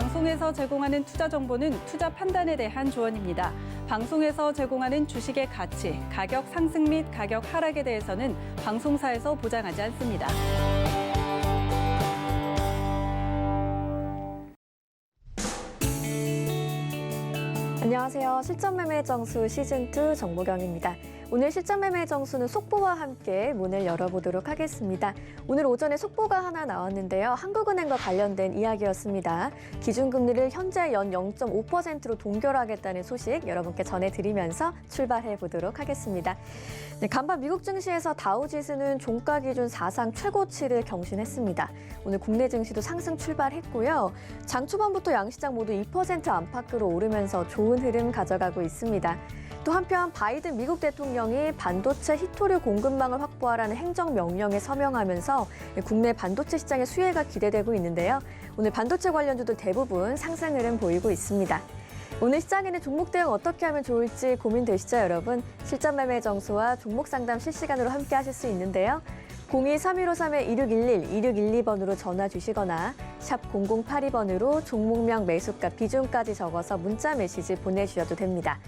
방송에서 제공하는 투자 정보는 투자 판단에 대한 조언입니다. 방송에서 제공하는 주식의 가치, 가격 상승 및 가격 하락에 대해서는 방송사에서 보장하지 않습니다. 안녕하세요. 실전매매 정수 시즌2 정보경입니다. 오늘 실전매매 정수는 속보와 함께 문을 열어보도록 하겠습니다. 오늘 오전에 속보가 하나 나왔는데요. 한국은행과 관련된 이야기였습니다. 기준금리를 현재 연 0.5%로 동결하겠다는 소식 여러분께 전해드리면서 출발해 보도록 하겠습니다. 네, 간밤 미국 증시에서 다우지수는 종가 기준 사상 최고치를 경신했습니다. 오늘 국내 증시도 상승 출발했고요. 장 초반부터 양시장 모두 2% 안팎으로 오르면서 좋은 흐름 가져가고 있습니다. 또 한편 바이든 미국 대통령이 반도체 히토류 공급망을 확보하라는 행정명령에 서명하면서 국내 반도체 시장의 수혜가 기대되고 있는데요. 오늘 반도체 관련주도 대부분 상승 흐름 보이고 있습니다. 오늘 시장에는 종목 대응 어떻게 하면 좋을지 고민되시죠, 여러분? 실전 매매 정수와 종목 상담 실시간으로 함께 하실 수 있는데요. 02-3153-2611, 2612번으로 전화 주시거나 샵 0082번으로 종목명, 매수가, 비중까지 적어서 문자 메시지 보내주셔도 됩니다.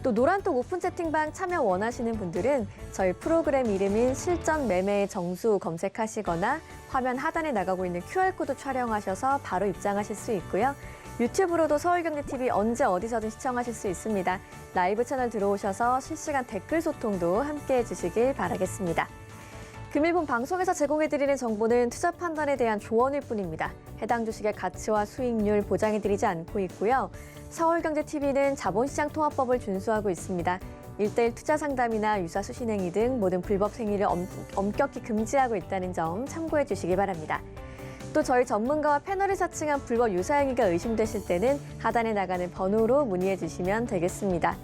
또 노란톡 오픈 채팅방 참여 원하시는 분들은 저희 프로그램 이름인 실전 매매의 정수 검색하시거나 화면 하단에 나가고 있는 QR코드 촬영하셔서 바로 입장하실 수 있고요. 유튜브로도 서울경제TV 언제 어디서든 시청하실 수 있습니다. 라이브 채널 들어오셔서 실시간 댓글 소통도 함께해 주시길 바라겠습니다. 금일본 방송에서 제공해드리는 정보는 투자 판단에 대한 조언일 뿐입니다. 해당 주식의 가치와 수익률 보장해드리지 않고 있고요. 서울경제TV는 자본시장 통합법을 준수하고 있습니다. 1:1 투자 상담이나 유사 수신행위 등 모든 불법 행위를 엄격히 금지하고 있다는 점 참고해 주시기 바랍니다. 또 저희 전문가와 패널이 사칭한 불법 유사행위가 의심되실 때는 하단에 나가는 번호로 문의해 주시면 되겠습니다.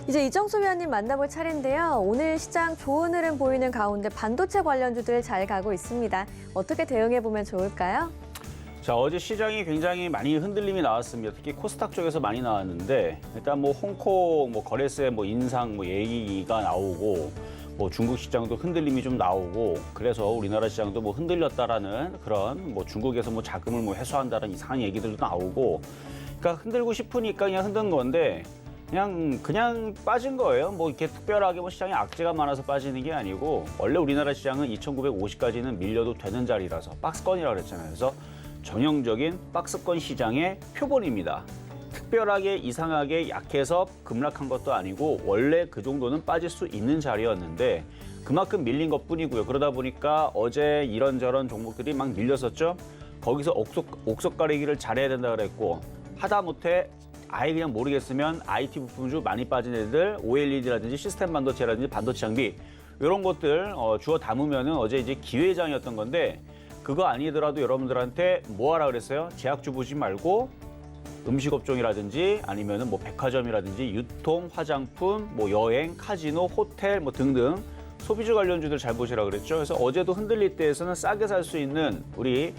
이제 이정수 위원님 만나볼 차례인데요. 오늘 시장 좋은 흐름 보이는 가운데 반도체 관련주들 잘 가고 있습니다. 어떻게 대응해보면 좋을까요? 자, 어제 시장이 굉장히 많이 흔들림이 나왔습니다. 특히 코스닥 쪽에서 많이 나왔는데 일단 홍콩 거래세 인상 얘기가 나오고 중국 시장도 흔들림이 좀 나오고 그래서 우리나라 시장도 흔들렸다라는 그런 중국에서 자금을 회수한다는 이상한 얘기들도 나오고 그러니까 흔들고 싶으니까 그냥 흔든 건데 그냥 빠진 거예요. 이렇게 특별하게 시장에 악재가 많아서 빠지는 게 아니고 원래 우리나라 시장은 2,950까지는 밀려도 되는 자리라서 박스권이라고 그랬잖아요. 그래서 전형적인 박스권 시장의 표본입니다. 특별하게 이상하게 약해서 급락한 것도 아니고 원래 그 정도는 빠질 수 있는 자리였는데 그만큼 밀린 것뿐이고요. 그러다 보니까 어제 이런저런 종목들이 막 밀렸었죠. 거기서 옥석 가리기를 잘해야 된다 그랬고 하다못해 아예 그냥 모르겠으면 IT 부품주 많이 빠진 애들, OLED라든지 시스템 반도체라든지 반도체 장비 이런 것들 주워 담으면은 어제 이제 기회장이었던 건데 그거 아니더라도 여러분들한테 뭐 하라 그랬어요? 제약주 보지 말고 음식업종이라든지 아니면은 백화점이라든지 유통, 화장품, 여행, 카지노, 호텔 등등 소비주 관련주들 잘 보시라 그랬죠. 그래서 어제도 흔들릴 때에서는 싸게 살 수 있는 우리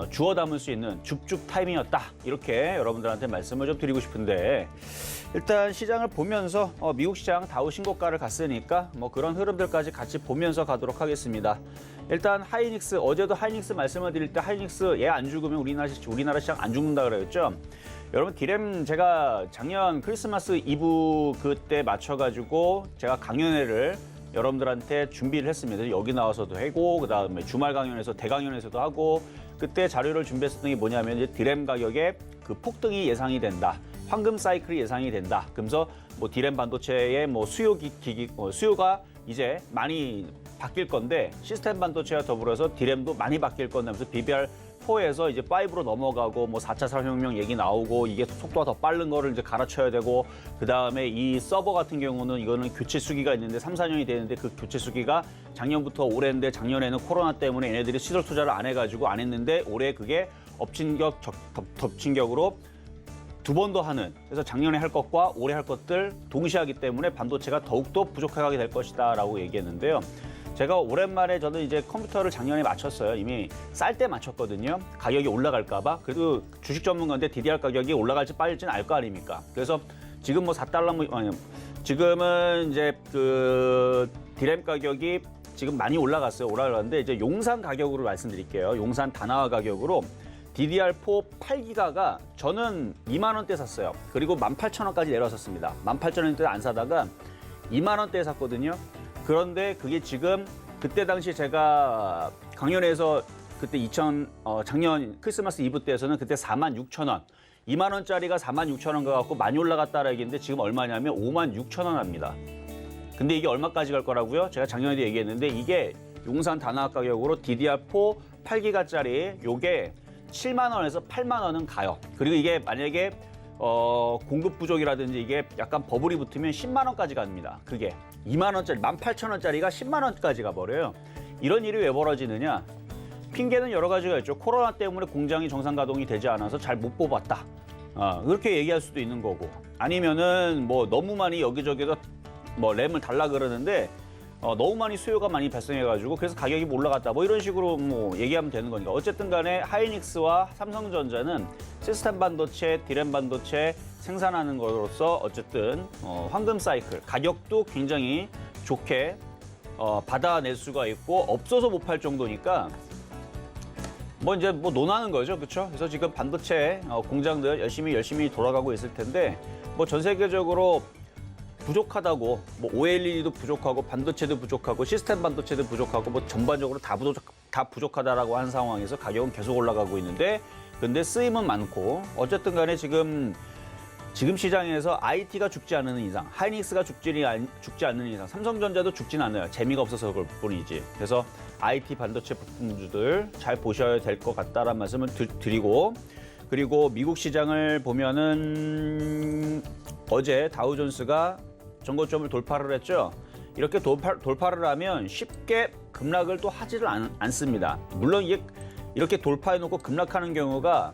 주워 담을 수 있는 줍줍 타이밍이었다. 이렇게 여러분들한테 말씀을 좀 드리고 싶은데 일단 시장을 보면서 미국 시장 다우 신고가를 갔으니까 그런 흐름들까지 같이 보면서 가도록 하겠습니다. 일단 하이닉스, 어제도 하이닉스 말씀을 드릴 때 하이닉스 얘 안 죽으면 우리나라 시장 안 죽는다 그랬죠. 여러분 디램 제가 작년 크리스마스 이브 그때 맞춰가지고 제가 강연회를 여러분들한테 준비를 했습니다. 여기 나와서도 하고 그다음에 주말 강연에서 대강연에서도 하고 그때 자료를 준비했었던 게 뭐냐면 이제 디램 가격의 그 폭등이 예상이 된다. 황금 사이클이 예상이 된다. 그러면서 디램 반도체의 수요가 이제 많이 바뀔 건데 시스템 반도체와 더불어서 디램도 많이 바뀔 건데 하면서 BBR4에서 이제 5로 넘어가고 4차 산업혁명 얘기 나오고 이게 속도가 더 빠른 거를 이제 갈아쳐야 되고 그다음에 이 서버 같은 경우는 이거는 교체 수기가 있는데 3, 4년이 되는데 그 교체 수기가 작년부터 올해인데 작년에는 코로나 때문에 얘네들이 시설 투자를 안 해가지고 안 했는데 올해 그게 덮친격으로 두 번 더 하는 그래서 작년에 할 것과 올해 할 것들 동시에 하기 때문에 반도체가 더욱더 부족하게 될 것이다 라고 얘기했는데요. 제가 오랜만에 저는 이제 컴퓨터를 작년에 맞췄어요. 이미 쌀 때 맞췄거든요. 가격이 올라갈까 봐. 그래도 주식 전문가인데 DDR 가격이 올라갈지 빠질지는 알 거 아닙니까? 그래서 지금 4달러 아니 지금은 이제 그 디램 가격이 지금 많이 올라갔어요. 올라갔는데 이제 용산 가격으로 말씀드릴게요. 용산 다나와 가격으로 DDR4 8기가가 저는 2만 원대 샀어요. 그리고 18,000원까지 내려섰습니다. 18,000원대 안 사다가 2만 원대에 샀거든요. 그런데 그게 지금 그때 당시 제가 강연회에서 그때 작년 크리스마스 이브 때에서는 그때 46,000원. 2만 원짜리가 46,000원 가갖고 많이 올라갔다라 얘기했는데 지금 얼마냐면 56,000원 합니다. 근데 이게 얼마까지 갈 거라고요? 제가 작년에도 얘기했는데 이게 용산 단화 가격으로 DDR4 8기가짜리 요게 7만 원에서 8만 원은 가요. 그리고 이게 만약에 공급 부족이라든지 이게 약간 버블이 붙으면 10만 원까지 갑니다. 그게 2만 원짜리, 18,000원짜리가 10만 원까지 가버려요. 이런 일이 왜 벌어지느냐? 핑계는 여러 가지가 있죠. 코로나 때문에 공장이 정상 가동이 되지 않아서 잘 못 뽑았다. 그렇게 얘기할 수도 있는 거고. 아니면은 뭐 너무 많이 여기저기서 뭐 램을 달라 그러는데 너무 많이 수요가 많이 발생해가지고 그래서 가격이 올라갔다. 뭐 이런 식으로 뭐 얘기하면 되는 거니까. 어쨌든 간에 하이닉스와 삼성전자는 시스템 반도체, 디램 반도체 생산하는 것으로서 어쨌든 황금 사이클 가격도 굉장히 좋게 받아낼 수가 있고 없어서 못 팔 정도니까 뭐 이제 뭐 논하는 거죠, 그렇죠? 그래서 지금 반도체 공장들 열심히 돌아가고 있을 텐데 뭐 전 세계적으로 부족하다고 뭐 OLED도 부족하고 반도체도 부족하고 시스템 반도체도 부족하고 뭐 전반적으로 다 부족하다라고 한 상황에서 가격은 계속 올라가고 있는데 근데 쓰임은 많고 어쨌든 간에 지금 시장에서 IT가 죽지 않는 이상, 하이닉스가 죽지 않는 이상, 삼성전자도 죽진 않아요. 재미가 없어서 그럴 뿐이지. 그래서 IT 반도체 부품주들 잘 보셔야 될 것 같다라는 말씀을 드리고 그리고 미국 시장을 보면은 어제 다우존스가 전고점을 돌파를 했죠. 이렇게 돌파를 하면 쉽게 급락을 또 하지를 않습니다. 물론 이렇게 돌파해놓고 급락하는 경우가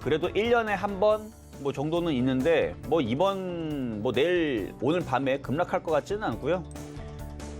그래도 1년에 한 번 뭐 정도는 있는데 뭐 내일 오늘 밤에 급락할 것 같지는 않고요.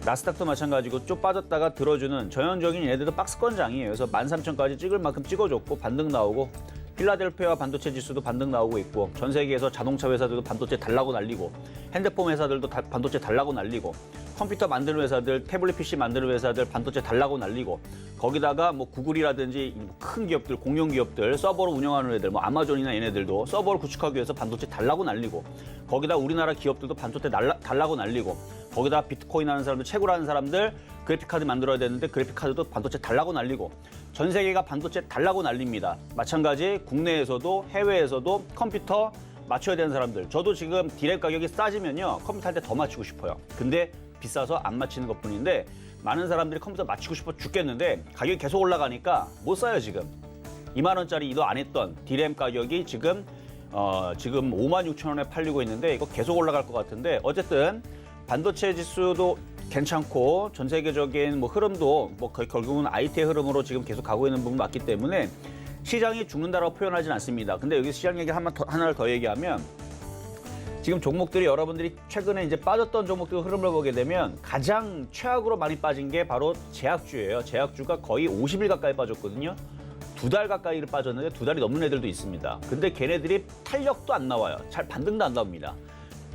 나스닥도 마찬가지고 쭉 빠졌다가 들어주는 전형적인 얘네들도 박스권장이에요. 그래서 13,000까지 찍을 만큼 찍어줬고 반등 나오고 필라델피아 반도체 지수도 반등 나오고 있고 전 세계에서 자동차 회사들도 반도체 달라고 날리고 핸드폰 회사들도 반도체 달라고 날리고 컴퓨터 만드는 회사들, 태블릿 PC 만드는 회사들 반도체 달라고 날리고 거기다가 뭐 구글이라든지 큰 기업들, 공룡 기업들, 서버를 운영하는 애들, 뭐 아마존이나 얘네들도 서버를 구축하기 위해서 반도체 달라고 날리고 거기다 우리나라 기업들도 반도체 달라고 날리고 거기다 비트코인 하는 사람들, 채굴 하는 사람들 그래픽카드 만들어야 되는데 그래픽카드도 반도체 달라고 날리고 전 세계가 반도체 달라고 날립니다. 마찬가지 국내에서도 해외에서도 컴퓨터 맞춰야 되는 사람들. 저도 지금 디램 가격이 싸지면요. 컴퓨터 할 때 더 맞추고 싶어요. 근데 비싸서 안 맞히는 것뿐인데 많은 사람들이 컴퓨터 맞추고 싶어 죽겠는데 가격이 계속 올라가니까 못 사요 지금. 2만 원짜리 이도 안 했던 디램 가격이 지금 56,000원에 팔리고 있는데 이거 계속 올라갈 것 같은데 어쨌든 반도체 지수도 괜찮고 전 세계적인 뭐 흐름도 뭐 결국은 IT의 흐름으로 지금 계속 가고 있는 부분 맞기 때문에 시장이 죽는다라고 표현하진 않습니다. 근데 여기 시장 얘기 하나를 더 얘기하면 지금 종목들이 여러분들이 최근에 이제 빠졌던 종목들 흐름을 보게 되면 가장 최악으로 많이 빠진 게 바로 제약주예요. 제약주가 거의 50일 가까이 빠졌거든요. 2달 가까이를 빠졌는데 2달이 넘는 애들도 있습니다. 근데 걔네들이 탄력도 안 나와요. 잘 반등도 안 나옵니다.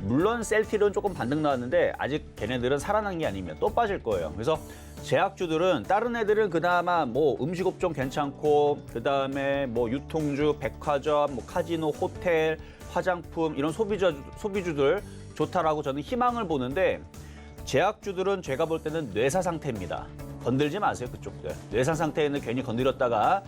물론 셀티론 조금 반등 나왔는데 아직 걔네들은 살아난 게 아니면 또 빠질 거예요. 그래서 제약주들은 다른 애들은 그나마 뭐 음식업종 괜찮고 그다음에 뭐 유통주, 백화점, 뭐 카지노, 호텔, 화장품 이런 소비주들 좋다라고 저는 희망을 보는데 제약주들은 제가 볼 때는 뇌사 상태입니다. 건들지 마세요 그쪽들. 뇌사 상태에는 괜히 건드렸다가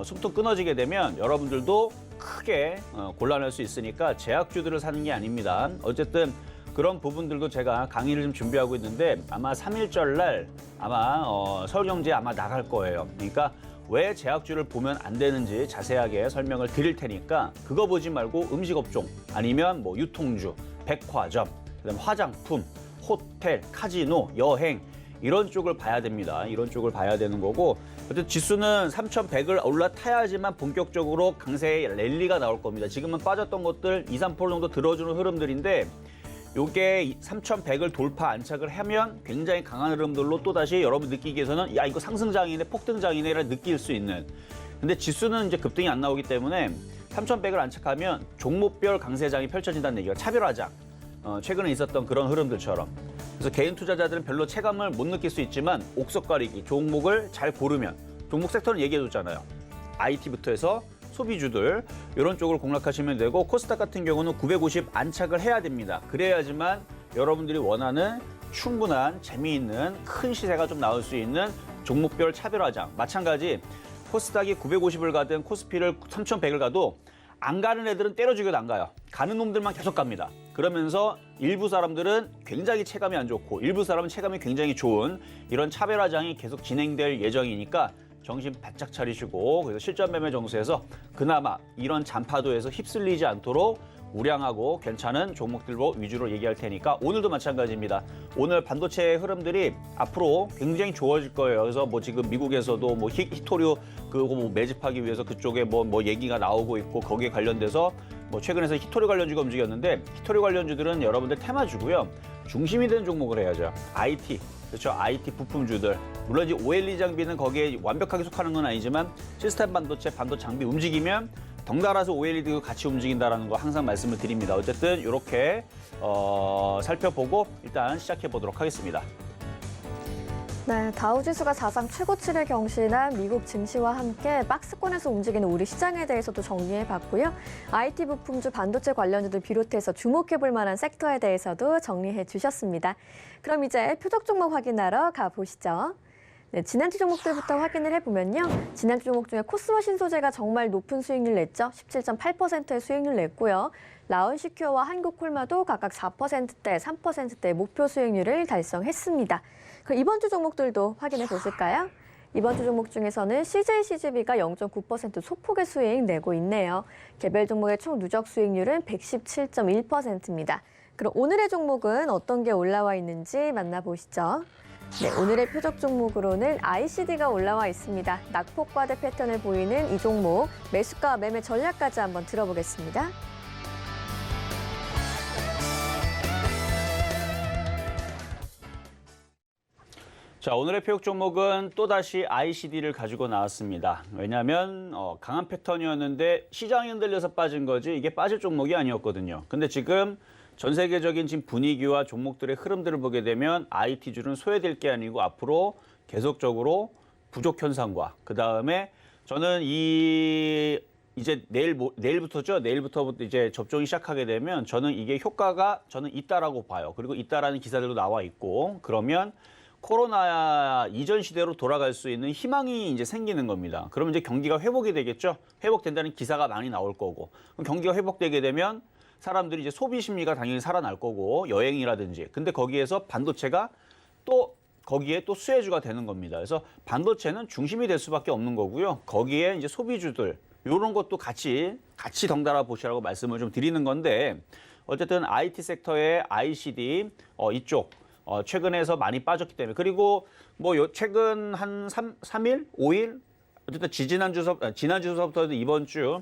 숨통 끊어지게 되면 여러분들도 크게 곤란할 수 있으니까 제약주들을 사는 게 아닙니다. 어쨌든 그런 부분들도 제가 강의를 좀 준비하고 있는데 아마 3.1절 날 아마 서울경제에 아마 나갈 거예요. 그러니까 왜 제약주를 보면 안 되는지 자세하게 설명을 드릴 테니까 그거 보지 말고 음식업종 아니면 뭐 유통주, 백화점, 그다음에 화장품, 호텔, 카지노, 여행 이런 쪽을 봐야 됩니다. 이런 쪽을 봐야 되는 거고 어쨌든 지수는 3,100을 올라타야지만 본격적으로 강세의 랠리가 나올 겁니다. 지금은 빠졌던 것들 2, 3% 정도 들어주는 흐름들인데 요게 3,100을 돌파 안착을 하면 굉장히 강한 흐름들로 또다시 여러분 느끼기에서는 야 이거 상승장이네 폭등장이네를 느낄 수 있는 근데 지수는 이제 급등이 안 나오기 때문에 3,100을 안착하면 종목별 강세장이 펼쳐진다는 얘기가 차별화장 최근에 있었던 그런 흐름들처럼 그래서 개인 투자자들은 별로 체감을 못 느낄 수 있지만 옥석 가리기 종목을 잘 고르면 종목 섹터는 얘기해줬잖아요. IT부터 해서 소비주들 이런 쪽을 공략하시면 되고 코스닥 같은 경우는 950 안착을 해야 됩니다. 그래야지만 여러분들이 원하는 충분한 재미있는 큰 시세가 좀 나올 수 있는 종목별 차별화장. 마찬가지 코스닥이 950을 가든 코스피를 3100을 가도 안 가는 애들은 때려 죽여도 안 가요. 가는 놈들만 계속 갑니다. 그러면서 일부 사람들은 굉장히 체감이 안 좋고 일부 사람은 체감이 굉장히 좋은 이런 차별화장이 계속 진행될 예정이니까 정신 바짝 차리시고 그래서 실전 매매 정수에서 그나마 이런 잔파도에서 휩쓸리지 않도록 우량하고 괜찮은 종목들로 위주로 얘기할 테니까 오늘도 마찬가지입니다. 오늘 반도체의 흐름들이 앞으로 굉장히 좋아질 거예요. 그래서 뭐 지금 미국에서도 뭐 히토류 그거 뭐 매집하기 위해서 그쪽에 뭐 얘기가 나오고 있고 거기에 관련돼서 뭐 최근에서 히토류 관련주가 움직였는데 히토류 관련주들은 여러분들 테마주고요. 중심이 되는 종목을 해야죠. IT. 그렇죠. IT 부품주들. 물론 이제 OLED 장비는 거기에 완벽하게 속하는 건 아니지만 시스템 반도체, 반도체 장비 움직이면 덩달아서 OLED가 같이 움직인다는 거 항상 말씀을 드립니다. 어쨌든 이렇게 살펴보고 일단 시작해 보도록 하겠습니다. 네, 다우지수가 사상 최고치를 경신한 미국 증시와 함께 박스권에서 움직이는 우리 시장에 대해서도 정리해봤고요. IT 부품주, 반도체 관련주들 비롯해서 주목해볼 만한 섹터에 대해서도 정리해 주셨습니다. 그럼 이제 표적 종목 확인하러 가보시죠. 네, 지난주 종목들부터 확인을 해보면요. 지난주 종목 중에 코스모 신소재가 정말 높은 수익률 냈죠. 17.8%의 수익률 냈고요. 라운시큐어와 한국콜마도 각각 4%대, 3%대 목표 수익률을 달성했습니다. 그럼 이번 주 종목들도 확인해 보실까요? 이번 주 종목 중에서는 CJCGV가 0.9% 소폭의 수익 내고 있네요. 개별 종목의 총 누적 수익률은 117.1%입니다. 그럼 오늘의 종목은 어떤 게 올라와 있는지 만나보시죠. 네, 오늘의 표적 종목으로는 ICD가 올라와 있습니다. 낙폭과대 패턴을 보이는 이 종목, 매수가 매매 전략까지 한번 들어보겠습니다. 자, 오늘의 표적 종목은 또다시 ICD를 가지고 나왔습니다. 왜냐하면 강한 패턴이었는데 시장이 흔들려서 빠진 거지 이게 빠질 종목이 아니었거든요. 근데 지금 전 세계적인 지금 분위기와 종목들의 흐름들을 보게 되면 IT주는 소외될 게 아니고 앞으로 계속적으로 부족 현상과 그다음에 저는 이제 내일부터죠. 내일부터부터 이제 접종이 시작하게 되면 저는 이게 효과가 저는 있다라고 봐요. 그리고 있다라는 기사들도 나와 있고 그러면 코로나 이전 시대로 돌아갈 수 있는 희망이 이제 생기는 겁니다. 그러면 이제 경기가 회복이 되겠죠. 회복된다는 기사가 많이 나올 거고. 그럼 경기가 회복되게 되면 사람들이 이제 소비 심리가 당연히 살아날 거고 여행이라든지. 근데 거기에서 반도체가 또 거기에 또 수혜주가 되는 겁니다. 그래서 반도체는 중심이 될 수밖에 없는 거고요. 거기에 이제 소비주들 이런 것도 같이 덩달아 보시라고 말씀을 좀 드리는 건데 어쨌든 IT 섹터의 ICD 이쪽 최근에서 많이 빠졌기 때문에 그리고 뭐 최근 한 3일, 5일 어쨌든 지난주서부터 이번 주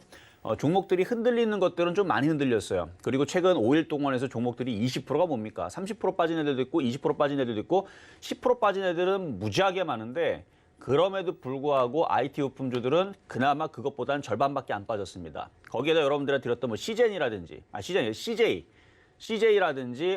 종목들이 흔들리는 것들은 좀 많이 흔들렸어요. 그리고 최근 5일 동안에서 종목들이 20%가 뭡니까? 30% 빠진 애들도 있고 20% 빠진 애들도 있고 10% 빠진 애들은 무지하게 많은데 그럼에도 불구하고 IT 부품주들은 그나마 그것보다는 절반밖에 안 빠졌습니다. 거기에다 여러분들한테 드렸던 뭐 CJ라든지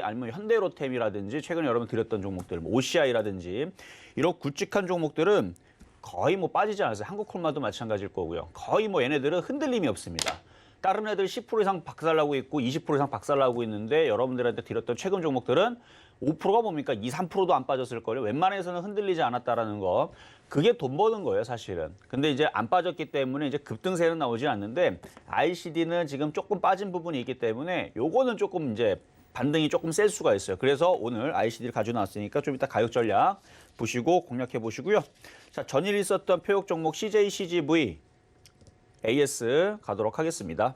아니면 현대로템이라든지 최근에 여러분 드렸던 종목들, 뭐 OCI라든지 이런 굵직한 종목들은 거의 뭐 빠지지 않았어요. 한국콜마도 마찬가지일 거고요. 거의 뭐 얘네들은 흔들림이 없습니다. 다른 애들 10% 이상 박살나고 있고 20% 이상 박살나고 있는데 여러분들한테 드렸던 최근 종목들은 5%가 뭡니까? 2, 3%도 안 빠졌을 거예요. 웬만해서는 흔들리지 않았다라는 거. 그게 돈 버는 거예요, 사실은. 근데 이제 안 빠졌기 때문에 이제 급등세는 나오지 않는데 ICD는 지금 조금 빠진 부분이 있기 때문에 요거는 조금 이제 반등이 조금 셀 수가 있어요. 그래서 오늘 ICD를 가지고 나왔으니까 좀 이따 가격 전략 보시고 공략해 보시고요. 자, 전일 있었던 표적 종목 CJ, CGV, AS 가도록 하겠습니다.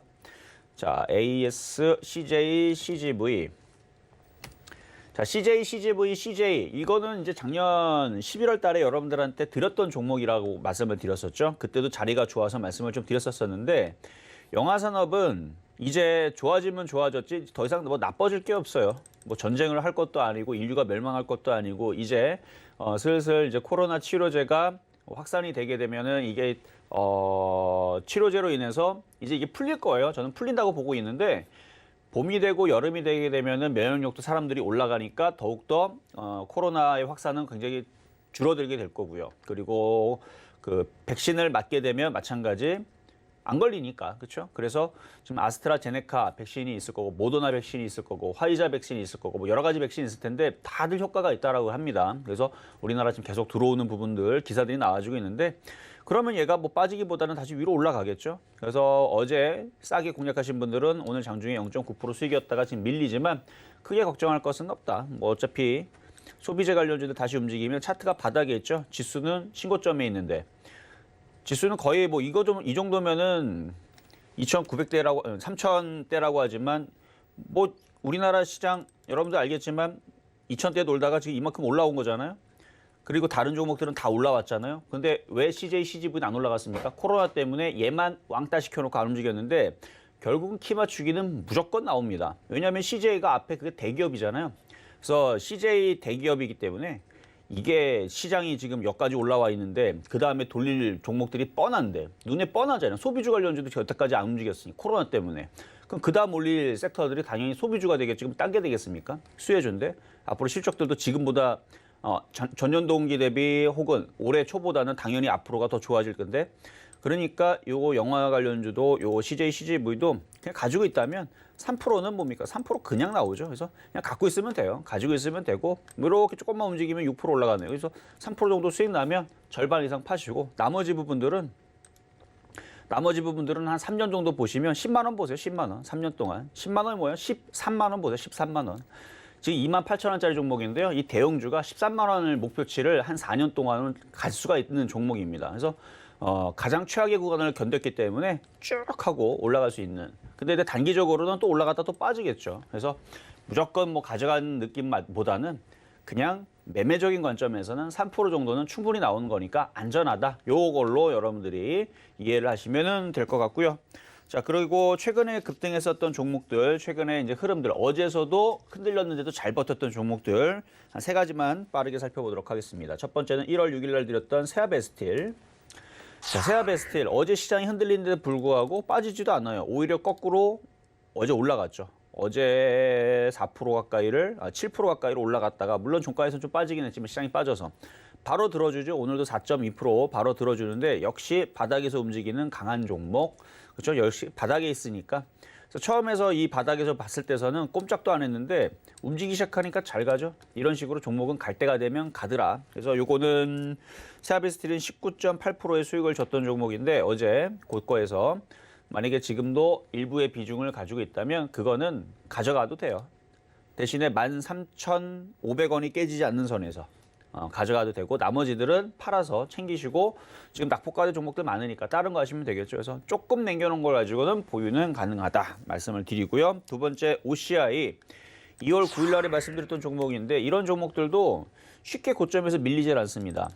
자, AS, CJ, CGV. 자, CJ, CGV, CJ 이거는 이제 작년 11월 달에 여러분들한테 드렸던 종목이라고 말씀을 드렸었죠. 그때도 자리가 좋아서 말씀을 좀 드렸었는데 영화산업은 이제 좋아지면 좋아졌지 더 이상 뭐 나빠질 게 없어요. 뭐 전쟁을 할 것도 아니고 인류가 멸망할 것도 아니고 이제 슬슬 이제 코로나 치료제가 확산이 되게 되면은 이게 치료제로 인해서 이제 이게 풀릴 거예요. 저는 풀린다고 보고 있는데 봄이 되고 여름이 되게 되면은 면역력도 사람들이 올라가니까 더욱더 코로나의 확산은 굉장히 줄어들게 될 거고요. 그리고 그 백신을 맞게 되면 마찬가지 안 걸리니까, 그렇죠? 그래서 지금 아스트라제네카 백신이 있을 거고, 모더나 백신이 있을 거고, 화이자 백신이 있을 거고, 뭐 여러 가지 백신이 있을 텐데 다들 효과가 있다라고 합니다. 그래서 우리나라 지금 계속 들어오는 부분들 기사들이 나와주고 있는데, 그러면 얘가 뭐 빠지기보다는 다시 위로 올라가겠죠. 그래서 어제 싸게 공략하신 분들은 오늘 장중에 0.9% 수익이었다가 지금 밀리지만 크게 걱정할 것은 없다. 뭐 어차피 소비재 관련주들 다시 움직이면 차트가 바닥에 있죠. 지수는 신고점에 있는데. 지수는 거의 뭐 이 정도면은 2,900대라고 3,000대라고 하지만 뭐 우리나라 시장 여러분들 알겠지만 2,000대 놀다가 지금 이만큼 올라온 거잖아요. 그리고 다른 종목들은 다 올라왔잖아요. 근데 왜 CJ, CGV는 안 올라갔습니까? 코로나 때문에 얘만 왕따 시켜놓고 안 움직였는데 결국은 키 맞추기는 무조건 나옵니다. 왜냐하면 CJ가 앞에 그게 대기업이잖아요. 그래서 CJ 대기업이기 때문에 이게 시장이 지금 여기까지 올라와 있는데 그 다음에 돌릴 종목들이 뻔한데 눈에 뻔하잖아요. 소비주 관련주도 여태까지 안 움직였으니 코로나 때문에. 그럼 그 다음 올릴 섹터들이 당연히 소비주가 되겠지. 그럼 딴 게 되겠습니까? 수혜주인데 앞으로 실적들도 지금보다 전년 동기 대비 혹은 올해 초보다는 당연히 앞으로가 더 좋아질 건데 그러니까 요거 영화 관련주도 요 CJ, CGV도 그냥 가지고 있다면 3%는 뭡니까? 3% 그냥 나오죠. 그래서 그냥 갖고 있으면 돼요. 가지고 있으면 되고 이렇게 조금만 움직이면 6% 올라가네요. 그래서 3% 정도 수익 나면 절반 이상 파시고 나머지 부분들은 한 3년 정도 보시면 10만 원 보세요. 10만 원. 3년 동안. 10만 원이 뭐예요? 13만 원 보세요. 13만 원. 지금 28,000원짜리 종목인데요. 이 대형주가 13만 원을 목표치를 한 4년 동안은 갈 수가 있는 종목입니다. 그래서 가장 최악의 구간을 견뎠기 때문에 쭉 하고 올라갈 수 있는. 근데 단기적으로는 또 올라갔다 또 빠지겠죠. 그래서 무조건 뭐 가져가는 느낌보다는 그냥 매매적인 관점에서는 3% 정도는 충분히 나오는 거니까 안전하다. 요걸로 여러분들이 이해를 하시면 될 것 같고요. 자, 그리고 최근에 급등했었던 종목들, 최근에 이제 흐름들, 어제서도 흔들렸는데도 잘 버텼던 종목들 한 3가지만 빠르게 살펴보도록 하겠습니다. 첫 번째는 1월 6일 날 드렸던 세아베스틸. 자, 세아베스틸 어제 시장이 흔들리는데도 불구하고 빠지지도 않아요. 오히려 거꾸로 어제 올라갔죠. 어제 4% 가까이를 7% 가까이로 올라갔다가 물론 종가에서는 좀 빠지긴 했지만 시장이 빠져서 바로 들어주죠. 오늘도 4.2% 바로 들어주는데 역시 바닥에서 움직이는 강한 종목. 그렇죠? 역시 바닥에 있으니까. 그래서 처음에서 이 바닥에서 봤을 때서는 꼼짝도 안 했는데 움직이기 시작하니까 잘 가죠. 이런 식으로 종목은 갈 때가 되면 가더라. 그래서 요거는 세아베스틸은 19.8%의 수익을 줬던 종목인데 어제 고가에서 만약에 지금도 일부의 비중을 가지고 있다면 그거는 가져가도 돼요. 대신에 13,500원이 깨지지 않는 선에서 가져가도 되고 나머지들은 팔아서 챙기시고 지금 낙폭과대 종목들 많으니까 다른 거 하시면 되겠죠. 그래서 조금 남겨놓은 걸 가지고는 보유는 가능하다 말씀을 드리고요. 두 번째 OCI 2월 9일 날에 말씀드렸던 종목인데 이런 종목들도 쉽게 고점에서 밀리질 않습니다.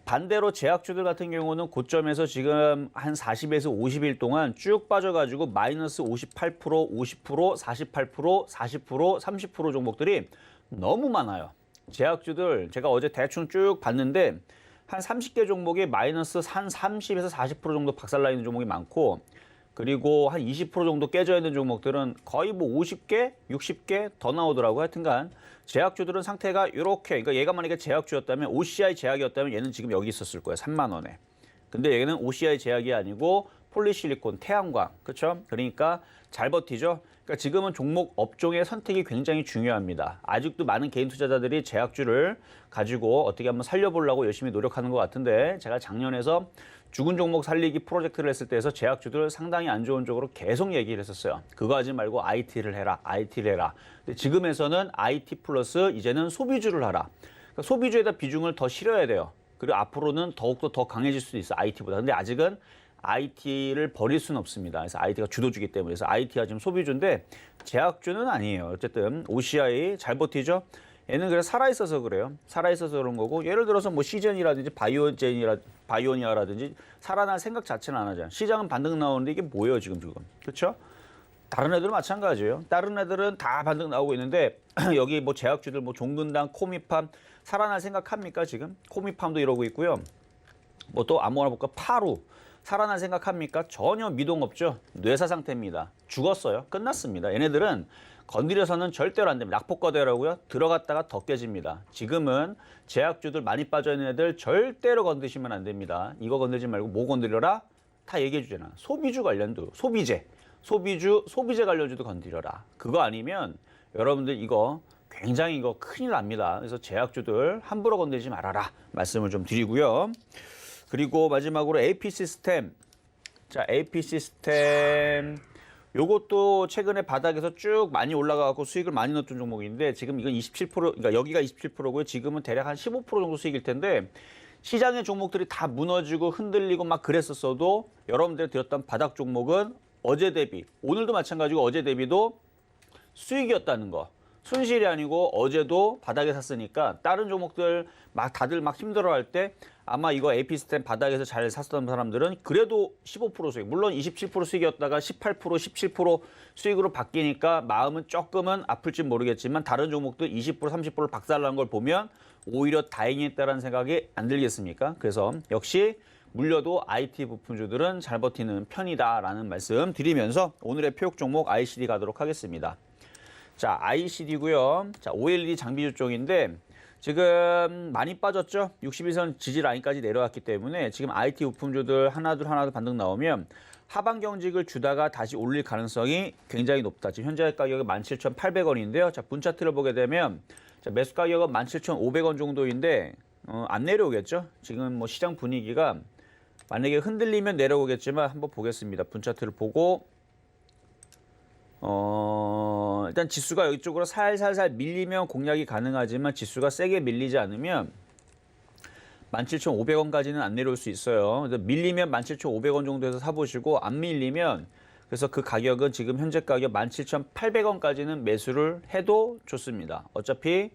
반대로 제약주들 같은 경우는 고점에서 지금 한 40에서 50일 동안 쭉 빠져가지고 마이너스 58%, 50%, 48%, 40%, 30% 종목들이 너무 많아요. 제약주들 제가 어제 대충 쭉 봤는데 한 30개 종목이 마이너스 한 30에서 40% 정도 박살나 있는 종목이 많고 그리고 한 20% 정도 깨져 있는 종목들은 거의 뭐 50개, 60개 더 나오더라고요. 하여튼간 제약주들은 상태가 이렇게 그러니까 얘가 만약에 제약주였다면 OCI 제약이었다면 얘는 지금 여기 있었을 거예요. 3만 원에. 근데 얘는 OCI 제약이 아니고 폴리실리콘, 태양광. 그렇죠? 그러니까 잘 버티죠. 그러니까 지금은 종목 업종의 선택이 굉장히 중요합니다. 아직도 많은 개인 투자자들이 제약주를 가지고 어떻게 한번 살려보려고 열심히 노력하는 것 같은데 제가 작년에서 죽은 종목 살리기 프로젝트를 했을 때에서 제약주들 상당히 안 좋은 쪽으로 계속 얘기를 했었어요. 그거 하지 말고 IT를 해라, IT를 해라. 근데 지금에서는 IT 플러스 이제는 소비주를 하라. 그러니까 소비주에다 비중을 더 실어야 돼요. 그리고 앞으로는 더욱더 더 강해질 수도 있어, IT보다. 근데 아직은 IT를 버릴 수는 없습니다. 그래서 IT가 주도주기 때문에. 그래서 IT가 지금 소비주인데 제약주는 아니에요. 어쨌든 OCI 잘 버티죠. 얘는 그래 살아있어서 그래요. 살아있어서 그런 거고 예를 들어서 뭐 시젠이라든지 바이오니아라든지 살아날 생각 자체는 안 하잖아요. 시장은 반등 나오는데 이게 뭐예요 지금. 그렇죠? 다른 애들은 마찬가지예요. 다른 애들은 다 반등 나오고 있는데 여기 뭐 제약주들 뭐 종근당, 코미팜 살아날 생각합니까 지금? 코미팜도 이러고 있고요. 뭐 또 아무거나 볼까? 파루 살아날 생각합니까? 전혀 미동 없죠. 뇌사 상태입니다. 죽었어요. 끝났습니다. 얘네들은 건드려서는 절대로 안 됩니다. 낙폭과대라고요. 들어갔다가 더 깨집니다. 지금은 제약주들 많이 빠져있는 애들 절대로 건드시면 안 됩니다. 이거 건들지 말고 뭐 건드려라? 다 얘기해 주잖아. 소비주 관련도, 소비재 관련주도 건드려라. 그거 아니면 여러분들 이거 굉장히 이거 큰일 납니다. 그래서 제약주들 함부로 건드리지 말아라 말씀을 좀 드리고요. 그리고 마지막으로 AP 시스템. 자, AP 시스템. 요것도 최근에 바닥에서 쭉 많이 올라가고 수익을 많이 넣었던 종목인데 지금 이건 27%, 그러니까 여기가 27%고요. 지금은 대략 한 15% 정도 수익일 텐데 시장의 종목들이 다 무너지고 흔들리고 막 그랬었어도 여러분들이 들었던 바닥 종목은 어제 대비, 오늘도 마찬가지고 어제 대비도 수익이었다는 거. 순실이 아니고 어제도 바닥에 샀으니까 다른 종목들 막 다들 막 힘들어할 때 아마 이거 AP 시스템 바닥에서 잘 샀던 사람들은 그래도 15% 수익, 물론 27% 수익이었다가 18%, 17% 수익으로 바뀌니까 마음은 조금은 아플지 모르겠지만 다른 종목들 20%, 30%를 박살난 걸 보면 오히려 다행이었다라는 생각이 안 들겠습니까? 그래서 역시 물려도 IT 부품주들은 잘 버티는 편이다라는 말씀 드리면서 오늘의 표역 종목 ICD 가도록 하겠습니다. 자, ICD고요. 자, OLED 장비주 쪽인데 지금 많이 빠졌죠. 61선 지지 라인까지 내려왔기 때문에 지금 IT 부품주들 하나둘 반등 나오면 하방 경직을 주다가 다시 올릴 가능성이 굉장히 높다. 지금 현재 가격이 17,800원인데요. 자, 분 차트를 보게 되면 자, 매수 가격은 17,500원 정도인데 안 내려오겠죠. 지금 뭐 시장 분위기가 만약에 흔들리면 내려오겠지만 한번 보겠습니다. 분 차트를 보고 일단 지수가 이쪽으로 살살살 밀리면 공략이 가능하지만 지수가 세게 밀리지 않으면 17,500원까지는 안 내려올 수 있어요. 그래서 밀리면 17,500원 정도에서 사보시고 안 밀리면 그래서 그 가격은 지금 현재 가격 17,800원까지는 매수를 해도 좋습니다. 어차피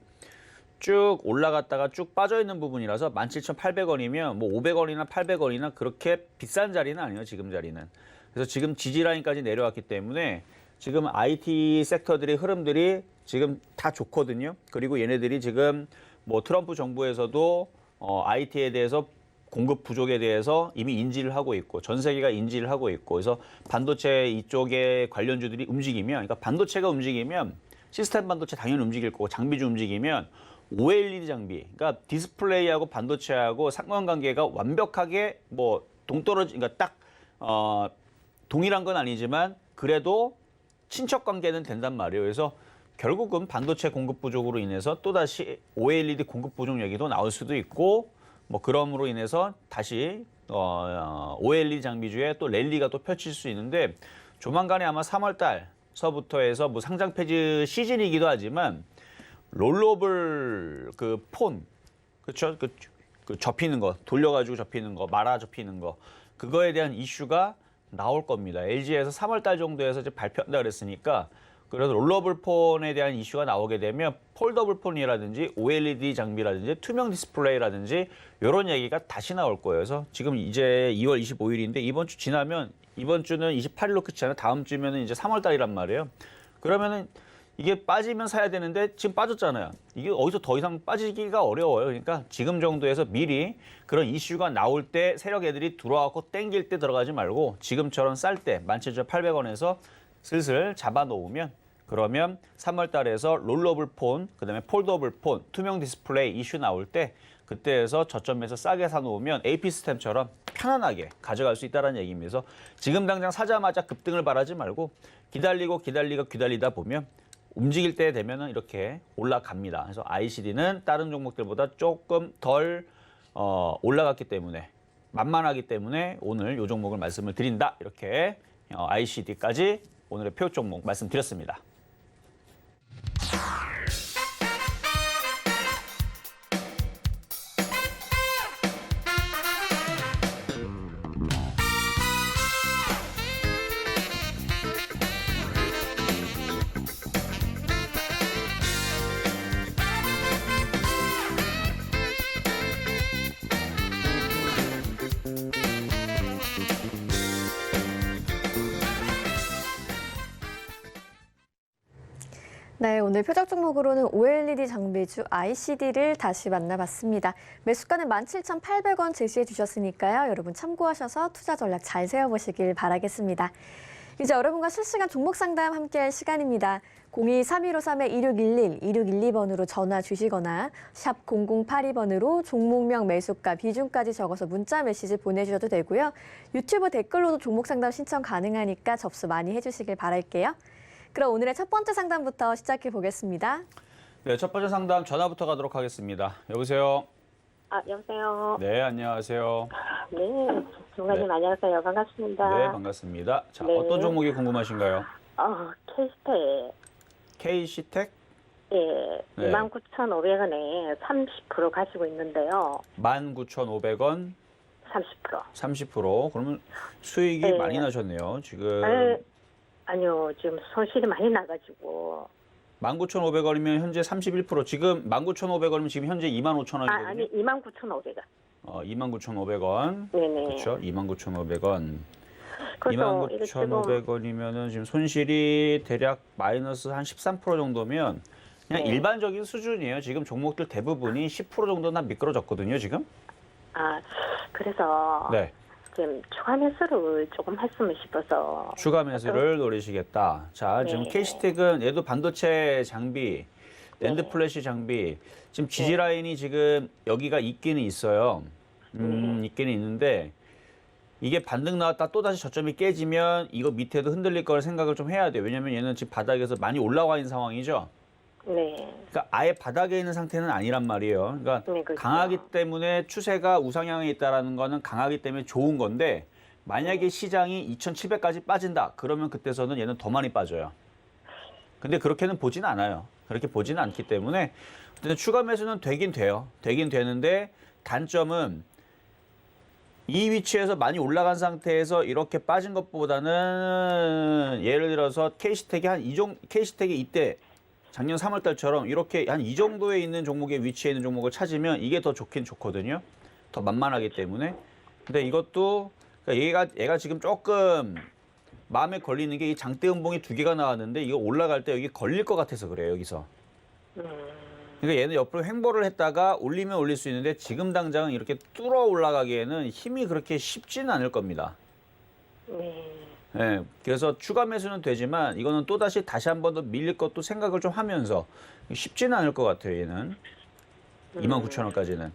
쭉 올라갔다가 쭉 빠져있는 부분이라서 17,800원이면 뭐 500원이나 800원이나 그렇게 비싼 자리는 아니에요. 지금 자리는. 그래서 지금 지지라인까지 내려왔기 때문에 지금 IT 섹터들의 흐름들이 지금 다 좋거든요. 그리고 얘네들이 지금 뭐 트럼프 정부에서도 IT에 대해서 공급 부족에 대해서 이미 인지를 하고 있고 전 세계가 인지를 하고 있고 그래서 반도체 이쪽에 관련주들이 움직이면 그러니까 반도체가 움직이면 시스템 반도체 당연히 움직일 거고 장비주 움직이면 OLED 장비 그러니까 디스플레이하고 반도체하고 상관관계가 완벽하게 뭐 동떨어지 그러니까 딱 동일한 건 아니지만 그래도 친척 관계는 된단 말이에요. 그래서 결국은 반도체 공급 부족으로 인해서 또다시 OLED 공급 부족 얘기도 나올 수도 있고 뭐 그럼으로 인해서 다시 OLED 장비주에 또 랠리가 또 펼칠 수 있는데 조만간에 아마 3월 달서부터 해서 뭐 상장 폐지 시즌이기도 하지만 롤러블 그 폰 그렇죠? 그 접히는 거 돌려가지고 접히는 거 말아 접히는 거 그거에 대한 이슈가 나올 겁니다. LG에서 3월 달 정도에서 이제 발표한다 그랬으니까 그래서 롤러블 폰에 대한 이슈가 나오게 되면 폴더블 폰이라든지 OLED 장비라든지 투명 디스플레이라든지 이런 얘기가 다시 나올 거예요. 그래서 지금 이제 2월 25일인데 이번 주 지나면 이번 주는 28일로 끝이잖아요. 다음 주면은 이제 3월 달이란 말이에요. 그러면은 이게 빠지면 사야 되는데 지금 빠졌잖아요. 이게 어디서 더 이상 빠지기가 어려워요. 그러니까 지금 정도에서 미리 그런 이슈가 나올 때 세력 애들이 들어와서 땡길 때 들어가지 말고 지금처럼 쌀 때 17,800원에서 슬슬 잡아놓으면 그러면 3월 달에서 롤러블 폰, 그다음에 폴더블 폰, 투명 디스플레이 이슈 나올 때 그때에서 저점에서 싸게 사놓으면 AP 시스템처럼 편안하게 가져갈 수 있다는 얘기입니다. 그래서 지금 당장 사자마자 급등을 바라지 말고 기다리다 보면 움직일 때 되면은 이렇게 올라갑니다. 그래서 ICD는 다른 종목들보다 조금 덜 올라갔기 때문에 만만하기 때문에 오늘 이 종목을 말씀을 드린다. 이렇게 ICD까지 오늘의 표 종목 말씀드렸습니다. 네, 오늘 표적 종목으로는 OLED 장비주 ICD를 다시 만나봤습니다. 매수가는 17,800원 제시해 주셨으니까요. 여러분 참고하셔서 투자 전략 잘 세워보시길 바라겠습니다. 이제 여러분과 실시간 종목 상담 함께할 시간입니다. 02-3153-2611, 2612번으로 전화 주시거나 샵 0082번으로 종목명 매수가 비중까지 적어서 문자 메시지 보내주셔도 되고요. 유튜브 댓글로도 종목 상담 신청 가능하니까 접수 많이 해주시길 바랄게요. 그럼 오늘의 첫 번째 상담부터 시작해 보겠습니다. 네, 첫 번째 상담 전화부터 가도록 하겠습니다. 여보세요? 여보세요. 네, 안녕하세요. 네, 종관님 네. 안녕하세요. 반갑습니다. 네, 반갑습니다. 자, 네. 어떤 종목이 궁금하신가요? 케이스테, KC텍? 예, 네. 29,500원에 30% 가지고 있는데요. 19,500원, 30%. 30%. 그러면 수익이 네. 많이 나셨네요. 지금 아니요, 지금 손실이 많이 나가지고. 19,500원이면 현재 31%. 지금 19,500원이면 지금 현재 25,000원이거든요. 아니, 29,500원. 29,500원. 네네. 그렇죠? 29,500원. 그래서 이게 지금 29,500원이면은 지금 손실이 대략 마이너스 한 13% 정도면 그냥 네. 일반적인 수준이에요. 지금 종목들 대부분이 10% 정도는 미끄러졌거든요, 지금. 그래서 네. 지금 추가 매수를 조금 했으면 싶어서. 추가 매수를 노리시겠다. 자, 지금 네. KC텍은 얘도 반도체 장비, 랜드 네. 플래시 장비. 지금 지지 라인이 지금 여기가 있기는 있어요. 있기는 있는데 이게 반등 나왔다 또 다시 저점이 깨지면 이거 밑에도 흔들릴 걸 생각을 좀 해야 돼요. 왜냐면 얘는 지금 바닥에서 많이 올라와 있는 상황이죠. 네. 그러니까 아예 바닥에 있는 상태는 아니란 말이에요. 그러니까 네, 그렇죠. 강하기 때문에 추세가 우상향에 있다라는 거는 강하기 때문에 좋은 건데 만약에 시장이 2,700까지 빠진다. 그러면 그때서는 얘는 더 많이 빠져요. 근데 그렇게는 보진 않아요. 그렇게 보지는 않기 때문에 근데 추가 매수는 되긴 돼요. 되긴 되는데 단점은 이 위치에서 많이 올라간 상태에서 이렇게 빠진 것보다는 예를 들어서 KC텍이 KC텍이 이때 작년 3월 달처럼 이렇게 한 이 정도에 있는 종목의 위치에 있는 종목을 찾으면 이게 더 좋긴 좋거든요. 더 만만하기 때문에. 근데 이것도 그러니까 얘가 지금 조금 마음에 걸리는 게 이 장대 음봉이 2개가 나왔는데 이거 올라갈 때 여기 걸릴 것 같아서 그래요, 여기서. 그러니까 얘는 옆으로 횡보를 했다가 올리면 올릴 수 있는데 지금 당장은 이렇게 뚫어 올라가기에는 힘이 그렇게 쉽지는 않을 겁니다. 네. 네, 그래서 추가 매수는 되지만 이거는 또 다시 한 번 더 밀릴 것도 생각을 좀 하면서 쉽지는 않을 것 같아요. 얘는 29,000원까지는.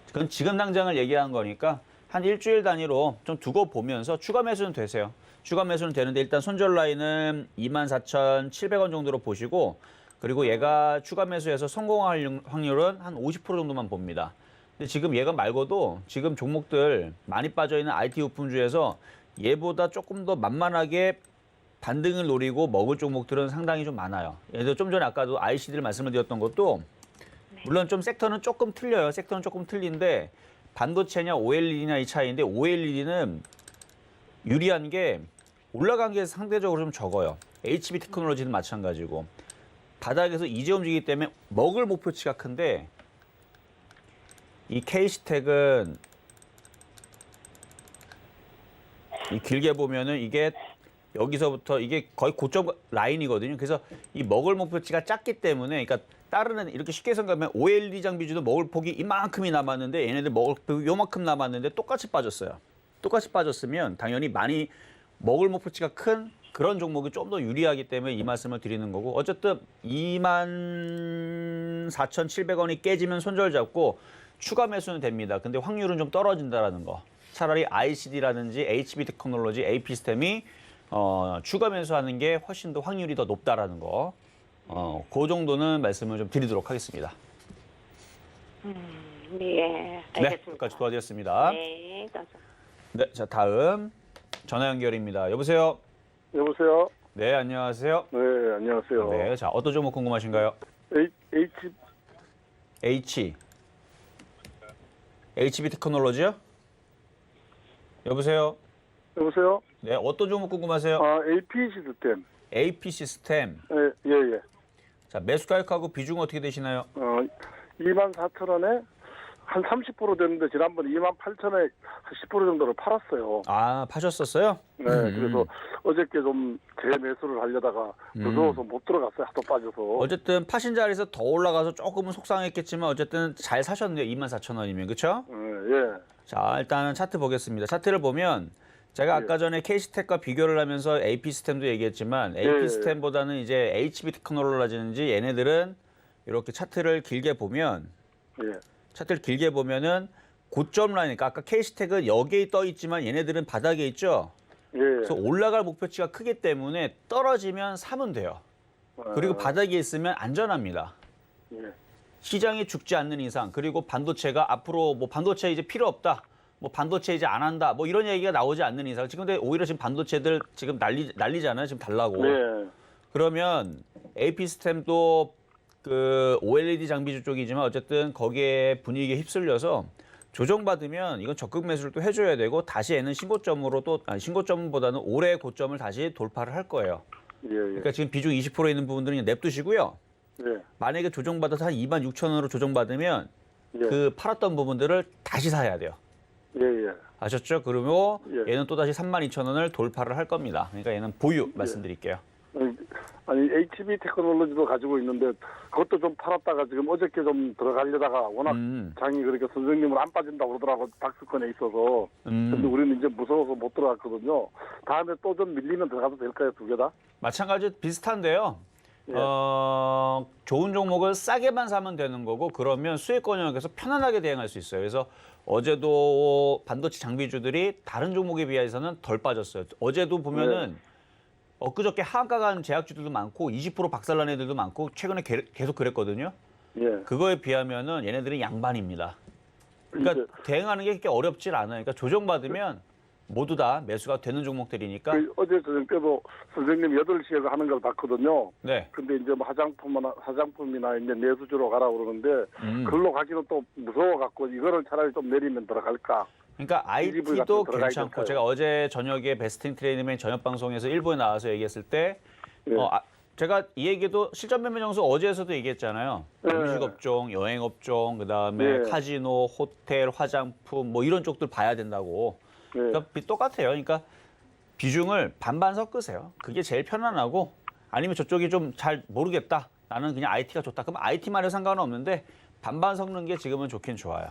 그건 지금 당장을 얘기한 거니까 한 일주일 단위로 좀 두고 보면서 추가 매수는 되세요. 추가 매수는 되는데 일단 손절 라인은 24,700원 정도로 보시고 그리고 얘가 추가 매수해서 성공할 확률은 한 50% 정도만 봅니다. 근데 지금 얘가 말고도 지금 종목들 많이 빠져있는 IT 부품주에서 얘보다 조금 더 만만하게 반등을 노리고 먹을 종목들은 상당히 좀 많아요. 예를 들어 좀 전에 아까도 ICD를 말씀을 드렸던 것도 물론 좀 섹터는 조금 틀려요. 섹터는 조금 틀린데 반도체냐 OLED냐 이 차이인데 OLED는 유리한 게 올라간 게 상대적으로 좀 적어요. HB 테크놀로지는 마찬가지고 바닥에서 이제 움직이기 때문에 먹을 목표치가 큰데 이 KC텍은 이 길게 보면은 이게 여기서부터 이게 거의 고점 라인이거든요. 그래서 이 먹을 목표치가 작기 때문에 그러니까 다른 이렇게 쉽게 생각하면 OLED 장비주도 먹을 폭이 이만큼이 남았는데 얘네들 먹을 폭이 요만큼 남았는데 똑같이 빠졌어요. 똑같이 빠졌으면 당연히 많이 먹을 목표치가 큰 그런 종목이 좀 더 유리하기 때문에 이 말씀을 드리는 거고 어쨌든 24,700원이 깨지면 손절 잡고 추가 매수는 됩니다. 근데 확률은 좀 떨어진다라는 거. 차라리 ICD라든지 HB 테크놀로지, AP스템이 추가 매수하는 게 훨씬 더 확률이 더 높다라는 거. 그 정도는 말씀을 좀 드리도록 하겠습니다. 네. 네, 알겠습니다. 여기까지 도와드렸습니다. 네. 감사합니다. 네, 자 다음 전화 연결입니다. 여보세요. 여보세요? 네, 안녕하세요. 네, 안녕하세요. 네, 자 어떤 종목 궁금하신가요? HB 테크놀로지요? 여보세요. 여보세요? 네, 어떤 종목 궁금하세요? AP 시스템. AP 시스템. 예, 예. 자 매수 가격하고 비중 어떻게 되시나요? 24,000원에 한 30% 됐는데 지난번 28,000원에 한 10% 정도를 팔았어요. 아 파셨었어요? 네, 그래서 어저께 좀 재매수를 하려다가 무서워서 못 들어갔어요. 하도 빠져서. 어쨌든 파신 자리에서 더 올라가서 조금은 속상했겠지만 어쨌든 잘 사셨네요. 24,000원이면 그렇죠? 예. 자 일단은 차트 보겠습니다. 차트를 보면 제가 아까 전에 KC텍과 비교를 하면서 AP스템도 얘기했지만 AP스템보다는 이제 HB 테크놀로지인지 얘네들은 이렇게 차트를 길게 보면 예. 차트를 길게 보면은 고점 라인이니까 아까 KC텍은 여기에 떠 있지만 얘네들은 바닥에 있죠. 예. 그래서 올라갈 목표치가 크기 때문에 떨어지면 사면 돼요. 그리고 바닥에 있으면 안전합니다. 예. 시장이 죽지 않는 이상 그리고 반도체가 앞으로 뭐 반도체 이제 필요 없다. 뭐 반도체 이제 안 한다. 뭐 이런 얘기가 나오지 않는 이상 지금 근데 오히려 지금 반도체들 지금 난리잖아요. 지금 달라고. 네. 그러면 AP스템도 그 OLED 장비주 쪽이지만 어쨌든 거기에 분위기에 휩쓸려서 조정받으면 이건 적극 매수를 또 해줘야 되고 다시 얘는 신고점으로 또 신고점보다는 올해 고점을 다시 돌파를 할 거예요. 예. 그러니까 지금 비중 20% 있는 부분들은 그냥 냅두시고요. 예. 만약에 조정받아서 한 26,000원으로 조정받으면 예. 그 팔았던 부분들을 다시 사야 돼요. 예. 예. 아셨죠? 그리고 예. 얘는 또다시 32,000원을 돌파를 할 겁니다. 그러니까 얘는 보유 말씀드릴게요. 아니 HB 테크놀로지도 가지고 있는데 그것도 좀 팔았다가 지금 어저께 좀 들어가려다가 워낙 장이 그렇게 선생님은 안 빠진다고 그러더라고 박스권에 있어서. 근데 우리는 이제 무서워서 못 들어갔거든요. 다음에 또 좀 밀리면 들어가도 될까요? 두 개 다? 마찬가지 비슷한데요. 예. 좋은 종목을 싸게만 사면 되는 거고 그러면 수익권 영역에서 편안하게 대응할 수 있어요. 그래서 어제도 반도체 장비주들이 다른 종목에 비해서는 덜 빠졌어요. 어제도 보면은 엊그저께 하한가 간 제약주들도 많고 20% 박살난 애들도 많고 최근에 계속 그랬거든요. 예. 그거에 비하면은 얘네들은 양반입니다. 그러니까 대응하는 게 그렇게 어렵질 않아요. 그러니까 조정받으면 모두 다 매수가 되는 종목들이니까. 어제 저녁에도 선생님 8시에 하는 걸 봤거든요. 네. 근데 이제 뭐 화장품이나 이제 내수주로 가라 그러는데 그걸로 가기는 또 무서워갖고 이거를 차라리 좀 내리면 들어갈까. 그러니까 IT도 괜찮고 제가 어제 저녁에 베스팅 트레이닝맨 저녁 방송에서 일부에 나와서 얘기했을 때 예. 제가 이 얘기도 실전 매매 정수 어제에서도 얘기했잖아요. 예. 음식업종, 여행업종, 그다음에 예. 카지노, 호텔, 화장품 뭐 이런 쪽들 봐야 된다고. 예. 그러니까 똑같아요. 그러니까 비중을 반반 섞으세요. 그게 제일 편안하고 아니면 저쪽이 좀 잘 모르겠다. 나는 그냥 IT가 좋다. 그럼 IT만 해도 상관은 없는데 반반 섞는 게 지금은 좋긴 좋아요.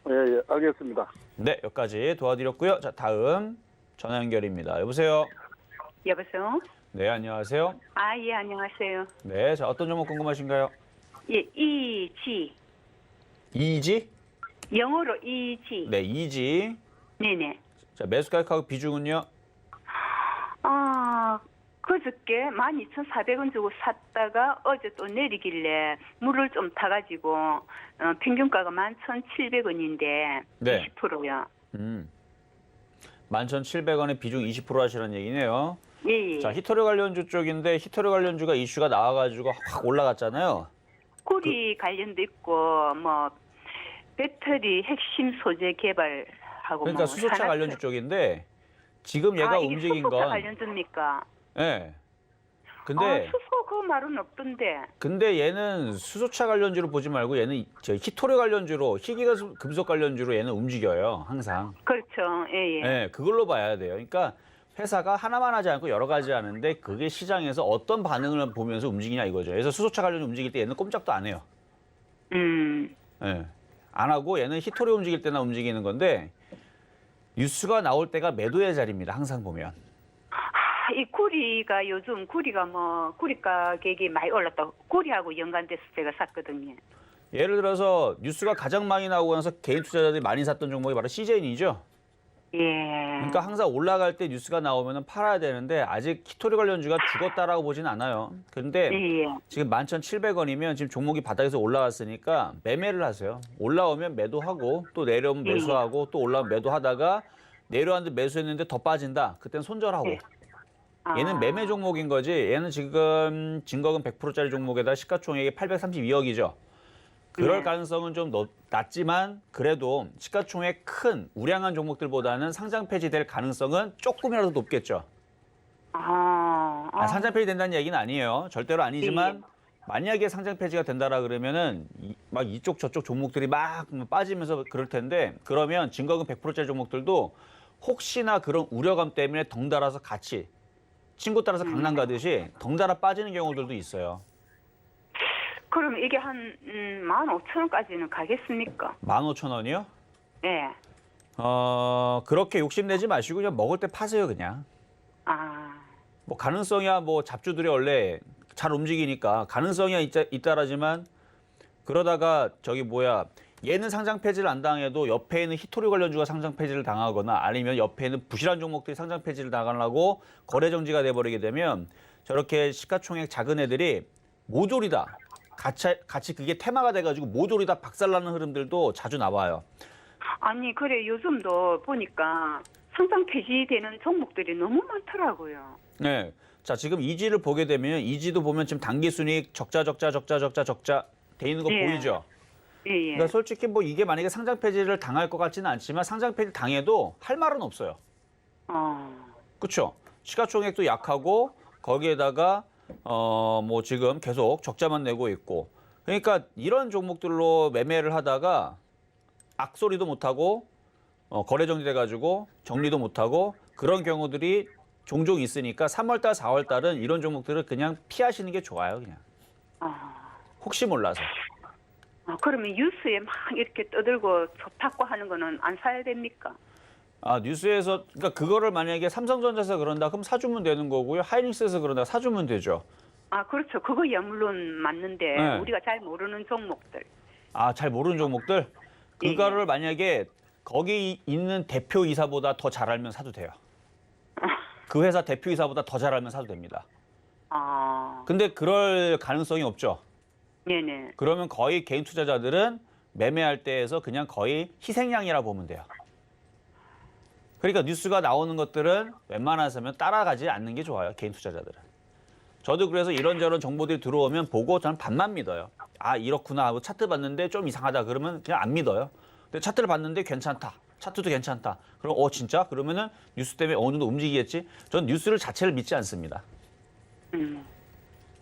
예, 알겠습니다. 네, 여기까지 도와드렸고요. 자, 다음 전화 연결입니다. 여보세요? 여보세요? 네, 안녕하세요. 아, 예, 안녕하세요. 네, 자, 어떤 종목 궁금하신가요? 예, 이지. 이지? 영어로 이지. 네, 이지. 네네. 자, 매수 가격하고 비중은요? 그저께 12,400원 주고 샀다가 어제 또 내리길래 물을 좀 타가지고 평균가가 11,700원인데 네. 20%요. 11,700원에 비중 20% 하시라는 얘기네요. 예, 예. 자, 히토리 관련주 쪽인데 히토리 관련주가 이슈가 나와가지고 확 올라갔잖아요. 구리 관련도 있고 뭐 배터리 핵심 소재 개발하고 그러니까 뭐 수소차 산업체- 관련주 쪽인데 지금 얘가 이게 움직인 수소차 건 관련주입니까? 네. 근데 수소 그 말은 없던데. 근데 얘는 수소차 관련주로 보지 말고 얘는 저 히토리 관련주로 희귀금속 관련주로 얘는 움직여요. 항상. 그렇죠. 예, 예. 네, 그걸로 봐야 돼요. 그러니까 회사가 하나만 하지 않고 여러 가지 하는데 그게 시장에서 어떤 반응을 보면서 움직이냐 이거죠. 그래서 수소차 관련주 움직일 때 얘는 꼼짝도 안 해요. 네. 안 하고 얘는 히토리 움직일 때나 움직이는 건데 뉴스가 나올 때가 매도의 자리입니다. 항상 보면. 이 구리가 요즘 구리가 뭐 구리 가격이 많이 올랐다고 구리하고 연관돼서 제가 샀거든요. 예를 들어서 뉴스가 가장 많이 나오고 나서 개인 투자자들이 많이 샀던 종목이 바로 CJN이죠. 예. 그러니까 항상 올라갈 때 뉴스가 나오면 팔아야 되는데 아직 히토리 관련주가 죽었다라고 보진 않아요. 그런데 예. 지금 11,700원이면 지금 종목이 바닥에서 올라왔으니까 매매를 하세요. 올라오면 매도하고 또 내려오면 매수하고 또 올라오면 매도하다가 내려왔는데 매수했는데 더 빠진다. 그때는 손절하고. 얘는 매매 종목인 거지. 얘는 지금 증거금 100%짜리 종목에다 시가총액이 832억이죠. 그럴 네. 가능성은 좀 낮지만 그래도 시가총액 큰 우량한 종목들보다는 상장 폐지될 가능성은 조금이라도 높겠죠. 상장 폐지된다는 얘기는 아니에요. 절대로 아니지만 만약에 상장 폐지가 된다라 그러면은 막 이쪽 저쪽 종목들이 막 빠지면서 그럴 텐데 그러면 증거금 100%짜리 종목들도 혹시나 그런 우려감 때문에 덩달아서 같이 친구 따라서 강남 가듯이 덩달아 빠지는 경우들도 있어요. 그럼 이게 한 15,000원까지는 가겠습니까? 15,000원이요? 네. 그렇게 욕심내지 마시고 그냥 먹을 때 파세요, 그냥. 아, 뭐 가능성이야 뭐 잡주들이 원래 잘 움직이니까 가능성이야 잇따라지만 그러다가 얘는 상장 폐지를 안 당해도 옆에 있는 히토리 관련주가 상장 폐지를 당하거나 아니면 옆에 있는 부실한 종목들이 상장 폐지를 당하려고 거래 정지가 돼버리게 되면 저렇게 시가총액 작은 애들이 모조리다 같이 그게 테마가 돼가지고 모조리다 박살나는 흐름들도 자주 나와요. 아니 그래 요즘도 보니까 상장 폐지되는 종목들이 너무 많더라고요. 네. 자, 지금 이지를 보게 되면 이지도 보면 지금 단기순이익 적자 돼 있는 거 예. 보이죠? 예, 예. 그러니까 솔직히 뭐 이게 만약에 상장 폐지를 당할 것 같지는 않지만 상장 폐지 당해도 할 말은 없어요. 그렇죠? 시가총액도 약하고 거기에다가 뭐 지금 계속 적자만 내고 있고 그러니까 이런 종목들로 매매를 하다가 악소리도 못하고 거래 정지돼가지고 정리도 못하고 그런 경우들이 종종 있으니까 3월달, 4월달은 이런 종목들을 그냥 피하시는 게 좋아요, 그냥. 혹시 몰라서. 그러면 뉴스에 막 이렇게 떠들고 좋다고 하는 거는 안 사야 됩니까? 뉴스에서 그러니까 그거를 만약에 삼성전자에서 그런다 그럼 사주면 되는 거고요. 하이닉스에서 그런다 사주면 되죠. 그렇죠. 그거야 물론 맞는데 네. 우리가 잘 모르는 종목들. 잘 모르는 종목들 그거를 만약에 거기 있는 대표이사보다 더 잘 알면 사도 돼요. 그 회사 대표이사보다 더 잘 알면 사도 됩니다. 근데 그럴 가능성이 없죠. 네네. 그러면 거의 개인 투자자들은 매매할 때에서 그냥 거의 희생양이라 보면 돼요. 그러니까 뉴스가 나오는 것들은 웬만해서는 따라가지 않는 게 좋아요. 개인 투자자들은. 저도 그래서 이런저런 정보들이 들어오면 보고 저는 반만 믿어요. 이렇구나 하고 차트 봤는데 좀 이상하다 그러면 그냥 안 믿어요. 근데 차트를 봤는데 괜찮다. 차트도 괜찮다. 그럼 진짜? 그러면은 뉴스 때문에 어느 정도 움직이겠지? 전 뉴스를 자체를 믿지 않습니다.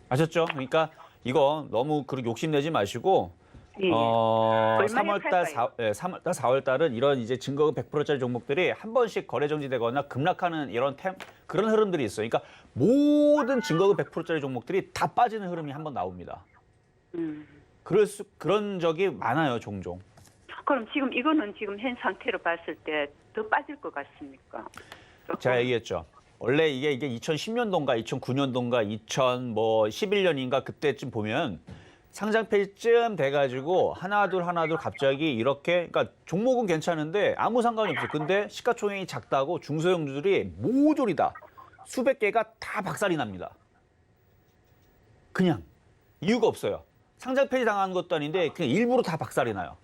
아셨죠? 그러니까 이거 너무 그렇게 욕심내지 마시고 3월달, 4월달은 이런 이제 증거금 100%짜리 종목들이 한 번씩 거래 정지되거나 급락하는 그런 흐름들이 있어요. 그러니까 모든 증거금 100%짜리 종목들이 다 빠지는 흐름이 한 번 나옵니다. 그런 적이 많아요, 종종. 그럼 지금 이거는 지금 현 상태로 봤을 때 더 빠질 것 같습니까? 제가 얘기했죠. 원래 이게 2010년도인가 2009년도인가 2011년인가 그때쯤 보면 상장 폐지쯤 돼가지고 하나둘 갑자기 이렇게 그러니까 종목은 괜찮은데 아무 상관이 없어요. 근데 시가총액이 작다고 중소형주들이 모조리다 수백 개가 다 박살이 납니다. 그냥 이유가 없어요. 상장 폐지 당한 것도 아닌데 그냥 일부러 다 박살이 나요.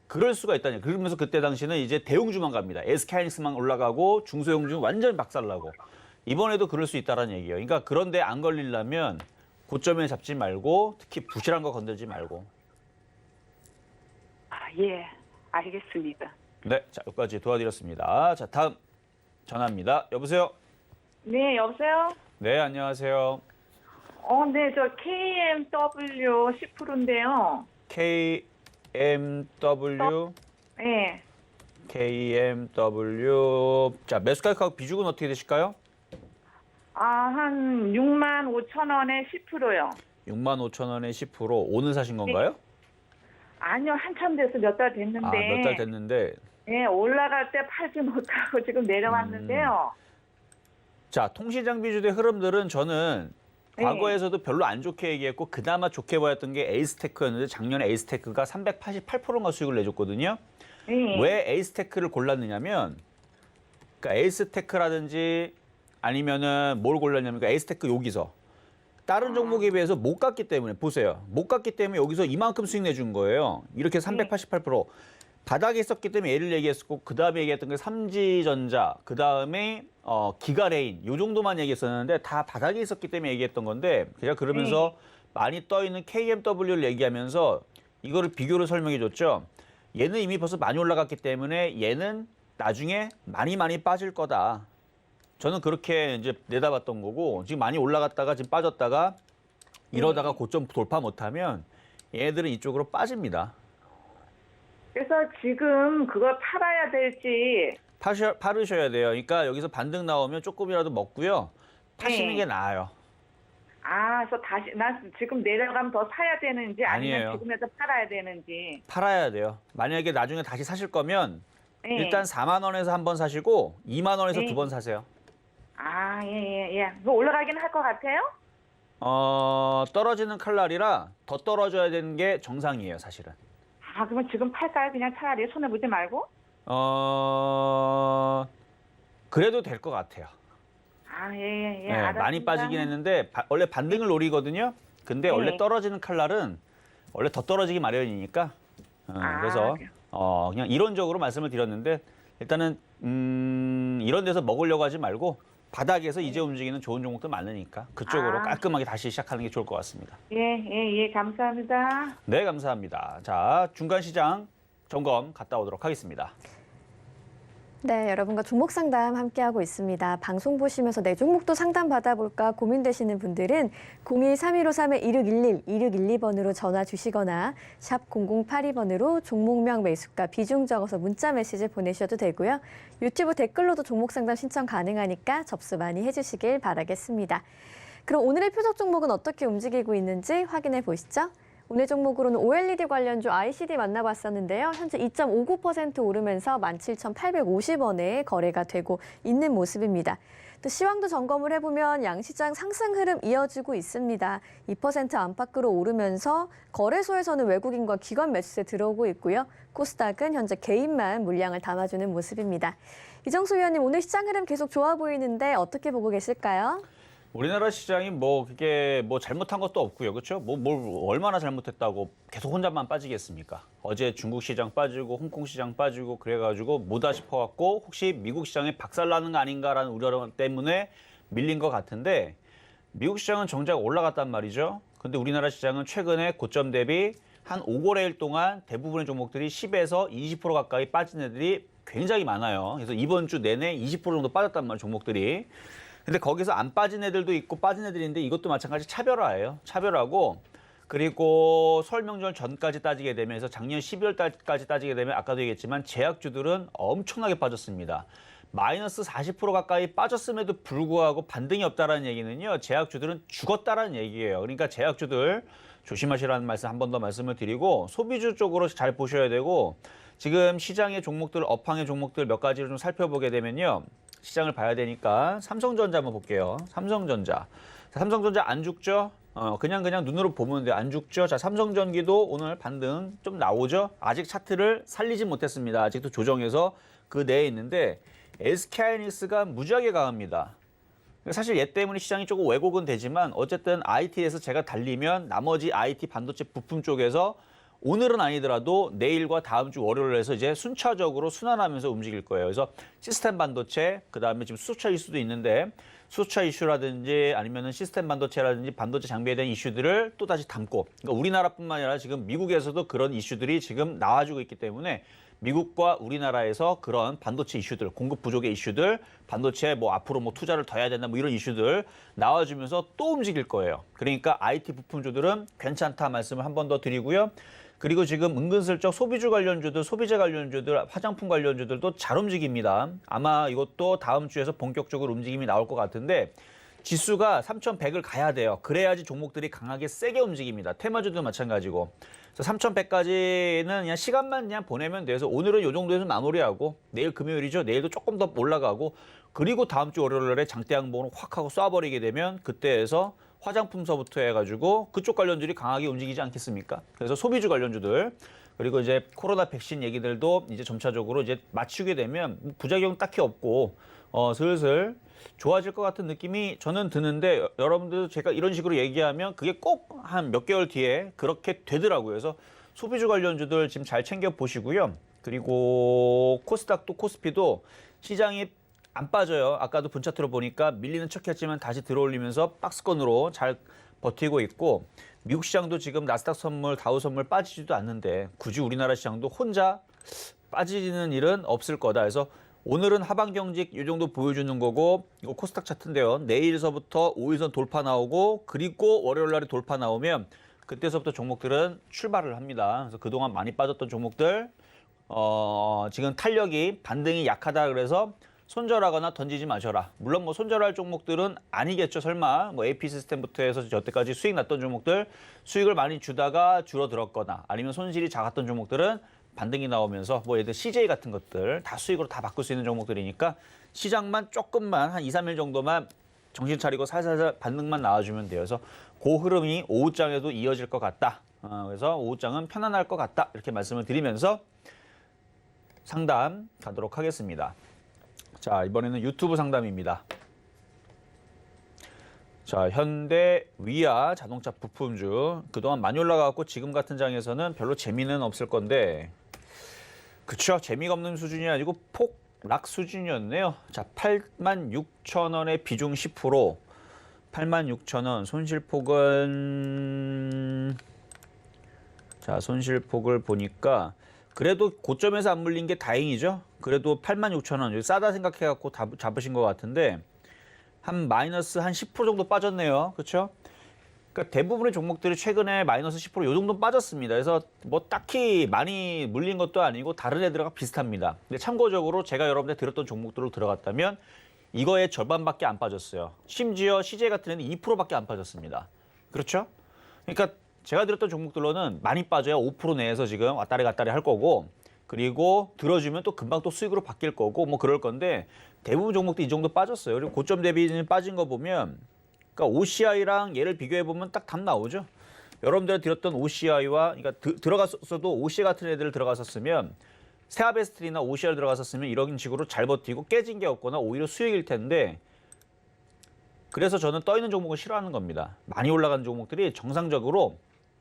그럴 수가 있다니. 그러면서 그때 당시는 이제 대형주만 갑니다. SK하이닉스만 올라가고 중소형주 완전 박살나고 이번에도 그럴 수 있다는 얘기예요. 그러니까 그런데 안 걸리려면 고점에 잡지 말고 특히 부실한 거 건들지 말고. 예, 알겠습니다. 네, 자 여기까지 도와드렸습니다. 자 다음 전화입니다. 여보세요. 네, 여보세요? 네, 안녕하세요. 네, 저 KMW 10%인데요. KMW. 네. KMW. 자 매수가격 비중은 어떻게 되실까요? 한 65,000원에 10%요. 65,000원에 10% 오늘 사신 건가요? 아니요, 한참 돼서 몇 달 됐는데. 몇 달 됐는데. 네, 올라갈 때 팔지 못하고 지금 내려왔는데요. 자, 통신장비주의 흐름들은 저는 과거에서도 별로 안 좋게 얘기했고 그나마 좋게 보였던 게 에이스테크였는데 작년에 에이스테크가 388%가 수익을 내줬거든요. 네. 왜 에이스테크를 골랐느냐면 그러니까 에이스테크라든지 아니면은 뭘 골랐냐면 그러니까 에이스테크 여기서 다른 종목에 비해서 못 갔기 때문에 보세요. 못 갔기 때문에 여기서 이만큼 수익 내준 거예요. 이렇게 388%. 바닥에 있었기 때문에 얘를 얘기했었고 그 다음에 얘기했던 게 삼지전자, 그 다음에 기가레인 요 정도만 얘기했었는데 다 바닥에 있었기 때문에 얘기했던 건데 제가 그러면서 많이 떠 있는 KMW를 얘기하면서 이거를 비교를 설명해 줬죠. 얘는 이미 벌써 많이 올라갔기 때문에 얘는 나중에 많이 빠질 거다. 저는 그렇게 이제 내다봤던 거고 지금 많이 올라갔다가 지금 빠졌다가 이러다가 고점 돌파 못하면 얘네들은 이쪽으로 빠집니다. 그래서 지금 그걸 팔아야 될지. 팔으셔야 돼요. 그러니까 여기서 반등 나오면 조금이라도 먹고요. 파시는 게 나아요. 그래서 난 지금 내려가면 더 사야 되는지 아니면 아니에요. 지금에서 팔아야 되는지. 팔아야 돼요. 만약에 나중에 다시 사실 거면 예. 일단 4만 원에서 한 번 사시고 2만 원에서 네. 두 번 사세요. 아, 예. 뭐 올라가긴 할 것 같아요? 떨어지는 칼날이라 더 떨어져야 되는 게 정상이에요, 사실은. 아, 그러면 지금 팔까요? 그냥 차라리 손해 보지 말고? 그래도 될 것 같아요. 아, 예. 네, 알았습니다. 많이 빠지긴 했는데 원래 반등을 노리거든요. 근데 원래 네. 떨어지는 칼날은 원래 더 떨어지기 마련이니까. 그래서 그래요? 그냥 이론적으로 말씀을 드렸는데 일단은 이런 데서 먹으려고 하지 말고 바닥에서 이제 움직이는 좋은 종목도 많으니까 그쪽으로 아. 깔끔하게 다시 시작하는 게 좋을 것 같습니다. 예. 감사합니다. 네, 감사합니다. 자, 중간 시장 점검 갔다 오도록 하겠습니다. 네, 여러분과 종목 상담 함께하고 있습니다. 방송 보시면서 내 종목도 상담 받아볼까 고민되시는 분들은 02-3153-2611, 2612번으로 전화 주시거나 샵 0082번으로 종목명 매수가 비중 적어서 문자 메시지 보내셔도 되고요. 유튜브 댓글로도 종목 상담 신청 가능하니까 접수 많이 해주시길 바라겠습니다. 그럼 오늘의 표적 종목은 어떻게 움직이고 있는지 확인해 보시죠. 오늘 종목으로는 OLED 관련주 ICD 만나봤었는데요. 현재 2.59% 오르면서 17,850원에 거래가 되고 있는 모습입니다. 또 시황도 점검을 해보면 양시장 상승 흐름 이어지고 있습니다. 2% 안팎으로 오르면서 거래소에서는 외국인과 기관 매수세 들어오고 있고요. 코스닥은 현재 개인만 물량을 담아주는 모습입니다. 이정수 위원님, 오늘 시장 흐름 계속 좋아 보이는데 어떻게 보고 계실까요? 우리나라 시장이 그게 잘못한 것도 없고요. 그렇죠? 뭘 얼마나 잘못했다고 계속 혼자만 빠지겠습니까? 어제 중국 시장 빠지고 홍콩 시장 빠지고 그래가지고 뭐다 싶어갖고 혹시 미국 시장에 박살나는 거 아닌가라는 우려 때문에 밀린 것 같은데 미국 시장은 정작 올라갔단 말이죠. 근데 우리나라 시장은 최근에 고점 대비 한 5거래일 동안 대부분의 종목들이 10에서 20% 가까이 빠진 애들이 굉장히 많아요. 그래서 이번 주 내내 20% 정도 빠졌단 말이에요, 종목들이. 근데 거기서 안 빠진 애들도 있고 빠진 애들인데 이것도 마찬가지 차별화예요. 차별화고 그리고 설 명절 전까지 따지게 되면서 작년 12월 달까지 따지게 되면 아까도 얘기했지만 제약주들은 엄청나게 빠졌습니다. 마이너스 40% 가까이 빠졌음에도 불구하고 반등이 없다라는 얘기는요. 제약주들은 죽었다라는 얘기예요. 그러니까 제약주들 조심하시라는 말씀 한 번 더 말씀을 드리고 소비주 쪽으로 잘 보셔야 되고 지금 시장의 종목들, 업황의 종목들 몇 가지를 좀 살펴보게 되면요. 시장을 봐야 되니까 삼성전자 한번 볼게요. 삼성전자. 자, 삼성전자 안 죽죠? 그냥 눈으로 보면 돼요. 안 죽죠? 자, 삼성전기도 오늘 반등 좀 나오죠? 아직 차트를 살리지 못했습니다. 아직도 조정해서 그 내에 있는데 SK하이닉스가 무지하게 강합니다. 사실 얘 때문에 시장이 조금 왜곡은 되지만 어쨌든 IT에서 제가 달리면 나머지 IT 반도체 부품 쪽에서 오늘은 아니더라도 내일과 다음 주 월요일에 해서 이제 순차적으로 순환하면서 움직일 거예요. 그래서 시스템 반도체, 그다음에 지금 수소차 이슈도 있는데 수소차 이슈라든지 아니면은 시스템 반도체라든지 반도체 장비에 대한 이슈들을 또 다시 담고 그러니까 우리나라뿐만 아니라 지금 미국에서도 그런 이슈들이 지금 나와주고 있기 때문에 미국과 우리나라에서 그런 반도체 이슈들, 공급 부족의 이슈들, 반도체 앞으로 투자를 더 해야 된다 이런 이슈들 나와주면서 또 움직일 거예요. 그러니까 IT 부품주들은 괜찮다 말씀을 한 번 더 드리고요. 그리고 지금 은근슬쩍 소비주 관련주들, 소비재 관련주들, 화장품 관련주들도 잘 움직입니다. 아마 이것도 다음 주에서 본격적으로 움직임이 나올 것 같은데 지수가 3,100을 가야 돼요. 그래야지 종목들이 강하게 세게 움직입니다. 테마주도 마찬가지고. 3,100까지는 그냥 시간만 그냥 보내면 돼서 오늘은 이 정도에서 마무리하고 내일 금요일이죠. 내일도 조금 더 올라가고 그리고 다음 주 월요일에 장대 양봉을 확 하고 쏴버리게 되면 그때에서 화장품서부터 해가지고 그쪽 관련주들이 강하게 움직이지 않겠습니까? 그래서 소비주 관련주들 그리고 이제 코로나 백신 얘기들도 이제 점차적으로 이제 맞추게 되면 부작용 딱히 없고 슬슬 좋아질 것 같은 느낌이 저는 드는데 여러분들도 제가 이런 식으로 얘기하면 그게 꼭 한 몇 개월 뒤에 그렇게 되더라고요. 그래서 소비주 관련주들 지금 잘 챙겨 보시고요. 그리고 코스닥도 코스피도 시장이 안 빠져요. 아까도 분차트로 보니까 밀리는 척했지만 다시 들어올리면서 박스권으로 잘 버티고 있고 미국 시장도 지금 나스닥 선물, 다우 선물 빠지지도 않는데 굳이 우리나라 시장도 혼자 빠지는 일은 없을 거다. 그래서 오늘은 하방 경직 이 정도 보여주는 거고 이거 코스닥 차트인데요. 내일서부터 5일선 돌파 나오고 그리고 월요일 날에 돌파 나오면 그때서부터 종목들은 출발을 합니다. 그래서 그동안 많이 빠졌던 종목들 지금 탄력이 반등이 약하다 그래서 손절하거나 던지지 마셔라. 물론 손절할 종목들은 아니겠죠. 설마 AP 시스템부터 해서 여태까지 수익 났던 종목들 수익을 많이 주다가 줄어들었거나 아니면 손실이 작았던 종목들은 반등이 나오면서 뭐 예를 들어 CJ 같은 것들 다 수익으로 다 바꿀 수 있는 종목들이니까 시장만 조금만 한 2, 3일 정도만 정신 차리고 살살살 반등만 나와주면 돼요. 그래서 그 흐름이 오후장에도 이어질 것 같다. 그래서 오후장은 편안할 것 같다. 이렇게 말씀을 드리면서 상담 가도록 하겠습니다. 자, 이번에는 유튜브 상담입니다. 자, 현대 위아 자동차 부품주 그동안 많이 올라가고 지금 같은 장에서는 별로 재미는 없을 건데 그쵸? 재미가 없는 수준이 아니고 폭락 수준이었네요. 자, 86,000원의 비중 10%, 86,000원 손실폭은 자, 손실폭을 보니까 그래도 고점에서 안 물린 게 다행이죠. 그래도 86,000원 싸다 생각해갖고 잡으신 것 같은데 한 마이너스 한 10% 정도 빠졌네요. 그렇죠? 그러니까 대부분의 종목들이 최근에 마이너스 10%요 정도 빠졌습니다. 그래서 뭐 딱히 많이 물린 것도 아니고 다른 애들과 비슷합니다. 근데 참고적으로 제가 여러분들 드렸던 종목들로 들어갔다면 이거의 절반밖에 안 빠졌어요. 심지어 CJ 같은 애는 2%밖에 안 빠졌습니다. 그렇죠? 그러니까 제가 드렸던 종목들로는 많이 빠져요. 5% 내에서 지금 왔다리 갔다리 할 거고 그리고 들어주면 또 금방 또 수익으로 바뀔 거고 뭐 그럴 건데 대부분 종목도 이 정도 빠졌어요. 그리고 고점 대비 빠진 거 보면 그러니까 OCI랑 얘를 비교해 보면 딱 답 나오죠. 여러분들 드렸던 OCI와 그러니까 들어갔어도 OCI 같은 애들 들어갔었으면 세아베스트리나 OCI를 들어갔었으면 이런 식으로 잘 버티고 깨진 게 없거나 오히려 수익일 텐데 그래서 저는 떠 있는 종목을 싫어하는 겁니다. 많이 올라가는 종목들이 정상적으로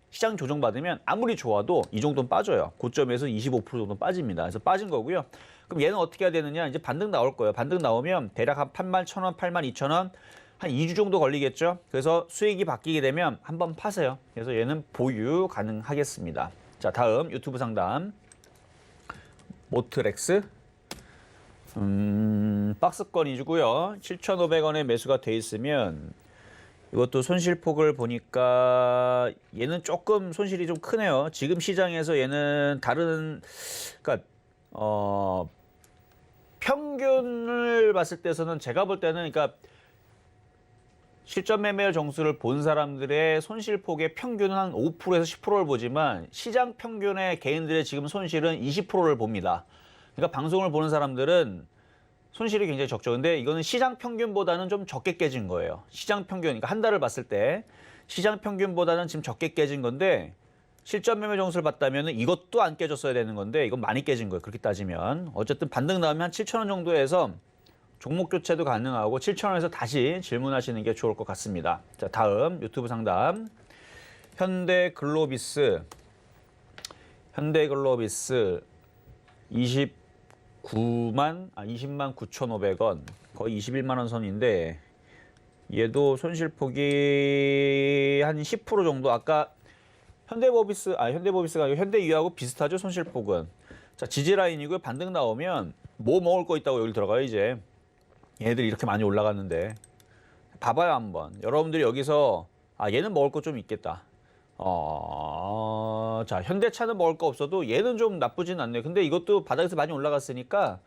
시장 조정받으면 아무리 좋아도 이 정도는 빠져요. 고점에서 25% 정도 빠집니다. 그래서 빠진 거고요. 그럼 얘는 어떻게 해야 되느냐? 이제 반등 나올 거예요. 반등 나오면 대략 한 81,000원, 82,000원 한 2주 정도 걸리겠죠. 그래서 수익이 바뀌게 되면 한번 파세요. 그래서 얘는 보유 가능하겠습니다. 자, 다음 유튜브 상담. 모트렉스. 박스권 위주고요. 7,500원에 매수가 돼 있으면 이것도 손실폭을 보니까 얘는 조금 손실이 좀 크네요. 지금 시장에서 얘는 다른 그러니까 평균을 봤을 때서는 제가 볼 때는 그러니까 실전 매매율 정수를 본 사람들의 손실폭의 평균은 한 5%에서 10%를 보지만 시장 평균의 개인들의 지금 손실은 20%를 봅니다. 그러니까 방송을 보는 사람들은 손실이 굉장히 적죠. 근데 이거는 시장 평균보다는 좀 적게 깨진 거예요. 시장 평균, 그러니까 한 달을 봤을 때 시장 평균보다는 지금 적게 깨진 건데 실전 매매 정수를 봤다면 이것도 안 깨졌어야 되는 건데 이건 많이 깨진 거예요. 그렇게 따지면. 어쨌든 반등 나오면 한 7,000원 정도에서 종목 교체도 가능하고 7,000원에서 다시 질문하시는 게 좋을 것 같습니다. 자, 다음 유튜브 상담. 현대글로비스 20만 9,500원, 거의 21만 원 선인데 얘도 손실폭이 한 10% 정도. 아까 현대모비스가 아니고 현대유하고 비슷하죠, 손실폭은. 자, 지지 라인이고요. 반등 나오면 뭐 먹을 거 있다고 여기 들어가요, 이제. 얘네들이 이렇게 많이 올라갔는데. 봐봐요, 한번. 여러분들이 여기서 얘는 먹을 거 좀 있겠다. 자, 현대차는 먹을 거 없어도 얘는 좀 나쁘진 않네요. 근데 이것도 바닥에서 많이 올라갔으니까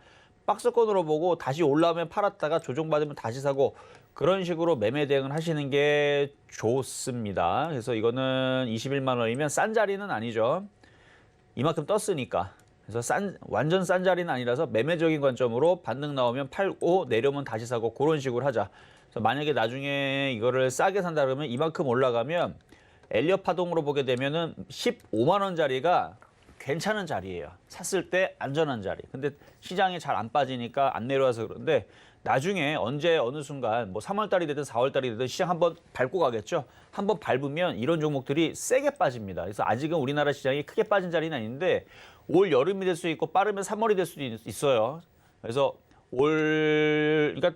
박스권으로 보고 다시 올라오면 팔았다가 조정받으면 다시 사고 그런 식으로 매매 대응을 하시는 게 좋습니다. 그래서 이거는 21만 원이면 싼 자리는 아니죠. 이만큼 떴으니까. 그래서 완전 싼 자리는 아니라서 매매적인 관점으로 반등 나오면 팔고 내려오면 다시 사고 그런 식으로 하자. 그래서 만약에 나중에 이거를 싸게 산다 그러면 이만큼 올라가면 엘리엇 파동으로 보게 되면은 15만 원짜리가 괜찮은 자리예요. 샀을 때 안전한 자리. 근데 시장이 잘 안 빠지니까 안 내려와서 그런데 나중에 언제 어느 순간 뭐 3월 달이 되든 4월 달이 되든 시장 한번 밟고 가겠죠. 한번 밟으면 이런 종목들이 세게 빠집니다. 그래서 아직은 우리나라 시장이 크게 빠진 자리는 아닌데 올 여름이 될 수 있고 빠르면 3월이 될 수도 있어요. 그래서 그러니까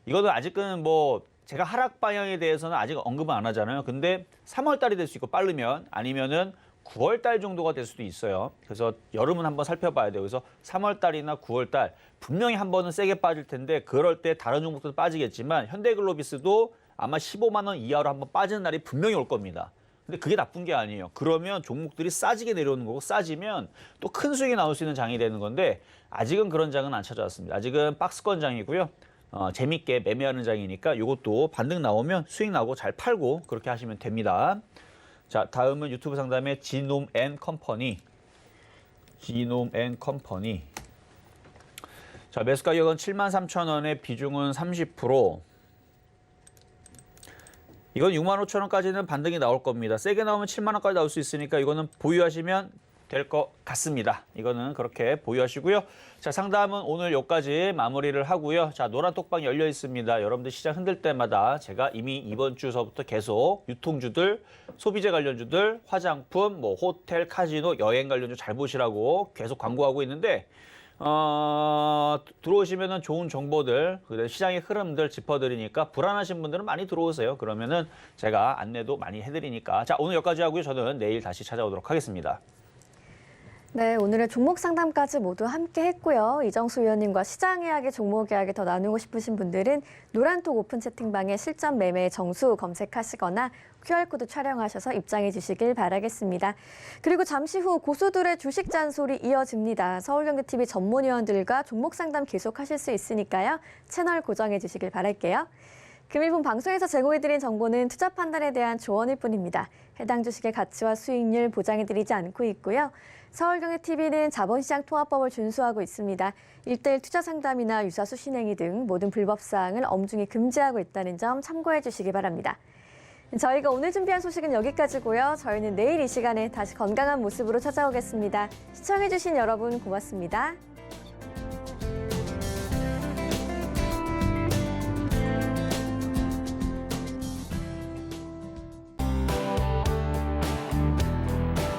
이거는 아직은 뭐 제가 하락 방향에 대해서는 아직 언급은 안 하잖아요. 근데 3월 달이 될 수 있고 빠르면 아니면은 9월 달 정도가 될 수도 있어요. 그래서 여름은 한번 살펴봐야 돼요. 그래서 3월 달이나 9월 달 분명히 한 번은 세게 빠질 텐데 그럴 때 다른 종목도 빠지겠지만 현대글로비스도 아마 15만 원 이하로 한번 빠지는 날이 분명히 올 겁니다. 근데 그게 나쁜 게 아니에요. 그러면 종목들이 싸지게 내려오는 거고 싸지면 또 큰 수익이 나올 수 있는 장이 되는 건데 아직은 그런 장은 안 찾아왔습니다. 아직은 박스권 장이고요. 재밌게 매매하는 장이니까 이것도 반등 나오면 수익 나고 잘 팔고 그렇게 하시면 됩니다. 자, 다음은 유튜브 상담의 지놈 앤 컴퍼니. 지놈앤컴퍼니. 자, 매수 가격은 73,000원에 비중은 30%. 이건 65,000원까지는 반등이 나올 겁니다. 세게 나오면 7만 원까지 나올 수 있으니까 이거는 보유하시면 될 것 같습니다. 이거는 그렇게 보유하시고요. 자, 상담은 오늘 여기까지 마무리를 하고요. 자, 노란 톡방 열려 있습니다. 여러분들 시장 흔들 때마다 제가 이미 이번 주서부터 계속 유통주들, 소비재 관련주들, 화장품, 뭐 호텔, 카지노, 여행 관련주 잘 보시라고 계속 광고하고 있는데 들어오시면은 좋은 정보들, 시장의 흐름들 짚어드리니까 불안하신 분들은 많이 들어오세요. 그러면은 제가 안내도 많이 해드리니까. 자, 오늘 여기까지 하고요. 저는 내일 다시 찾아오도록 하겠습니다. 네, 오늘의 종목 상담까지 모두 함께 했고요. 이정수 위원님과 시장 이야기, 종목 이야기 더 나누고 싶으신 분들은 노란톡 오픈 채팅방에 실전 매매 정수 검색하시거나 QR코드 촬영하셔서 입장해 주시길 바라겠습니다. 그리고 잠시 후 고수들의 주식 잔소리 이어집니다. 서울경제TV 전문위원들과 종목 상담 계속하실 수 있으니까요. 채널 고정해 주시길 바랄게요. 금일본 방송에서 제공해드린 정보는 투자 판단에 대한 조언일 뿐입니다. 해당 주식의 가치와 수익률 보장해드리지 않고 있고요. 서울경제TV는 자본시장 통합법을 준수하고 있습니다. 1:1 투자 상담이나 유사수 신행위 등 모든 불법 사항을 엄중히 금지하고 있다는 점 참고해 주시기 바랍니다. 저희가 오늘 준비한 소식은 여기까지고요. 저희는 내일 이 시간에 다시 건강한 모습으로 찾아오겠습니다. 시청해 주신 여러분 고맙습니다.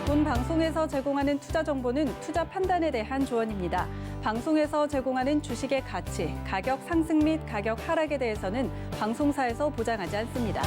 본 방송에서 제공하는 투자 정보는 투자 판단에 대한 조언입니다. 방송에서 제공하는 주식의 가치, 가격 상승 및 가격 하락에 대해서는 방송사에서 보장하지 않습니다.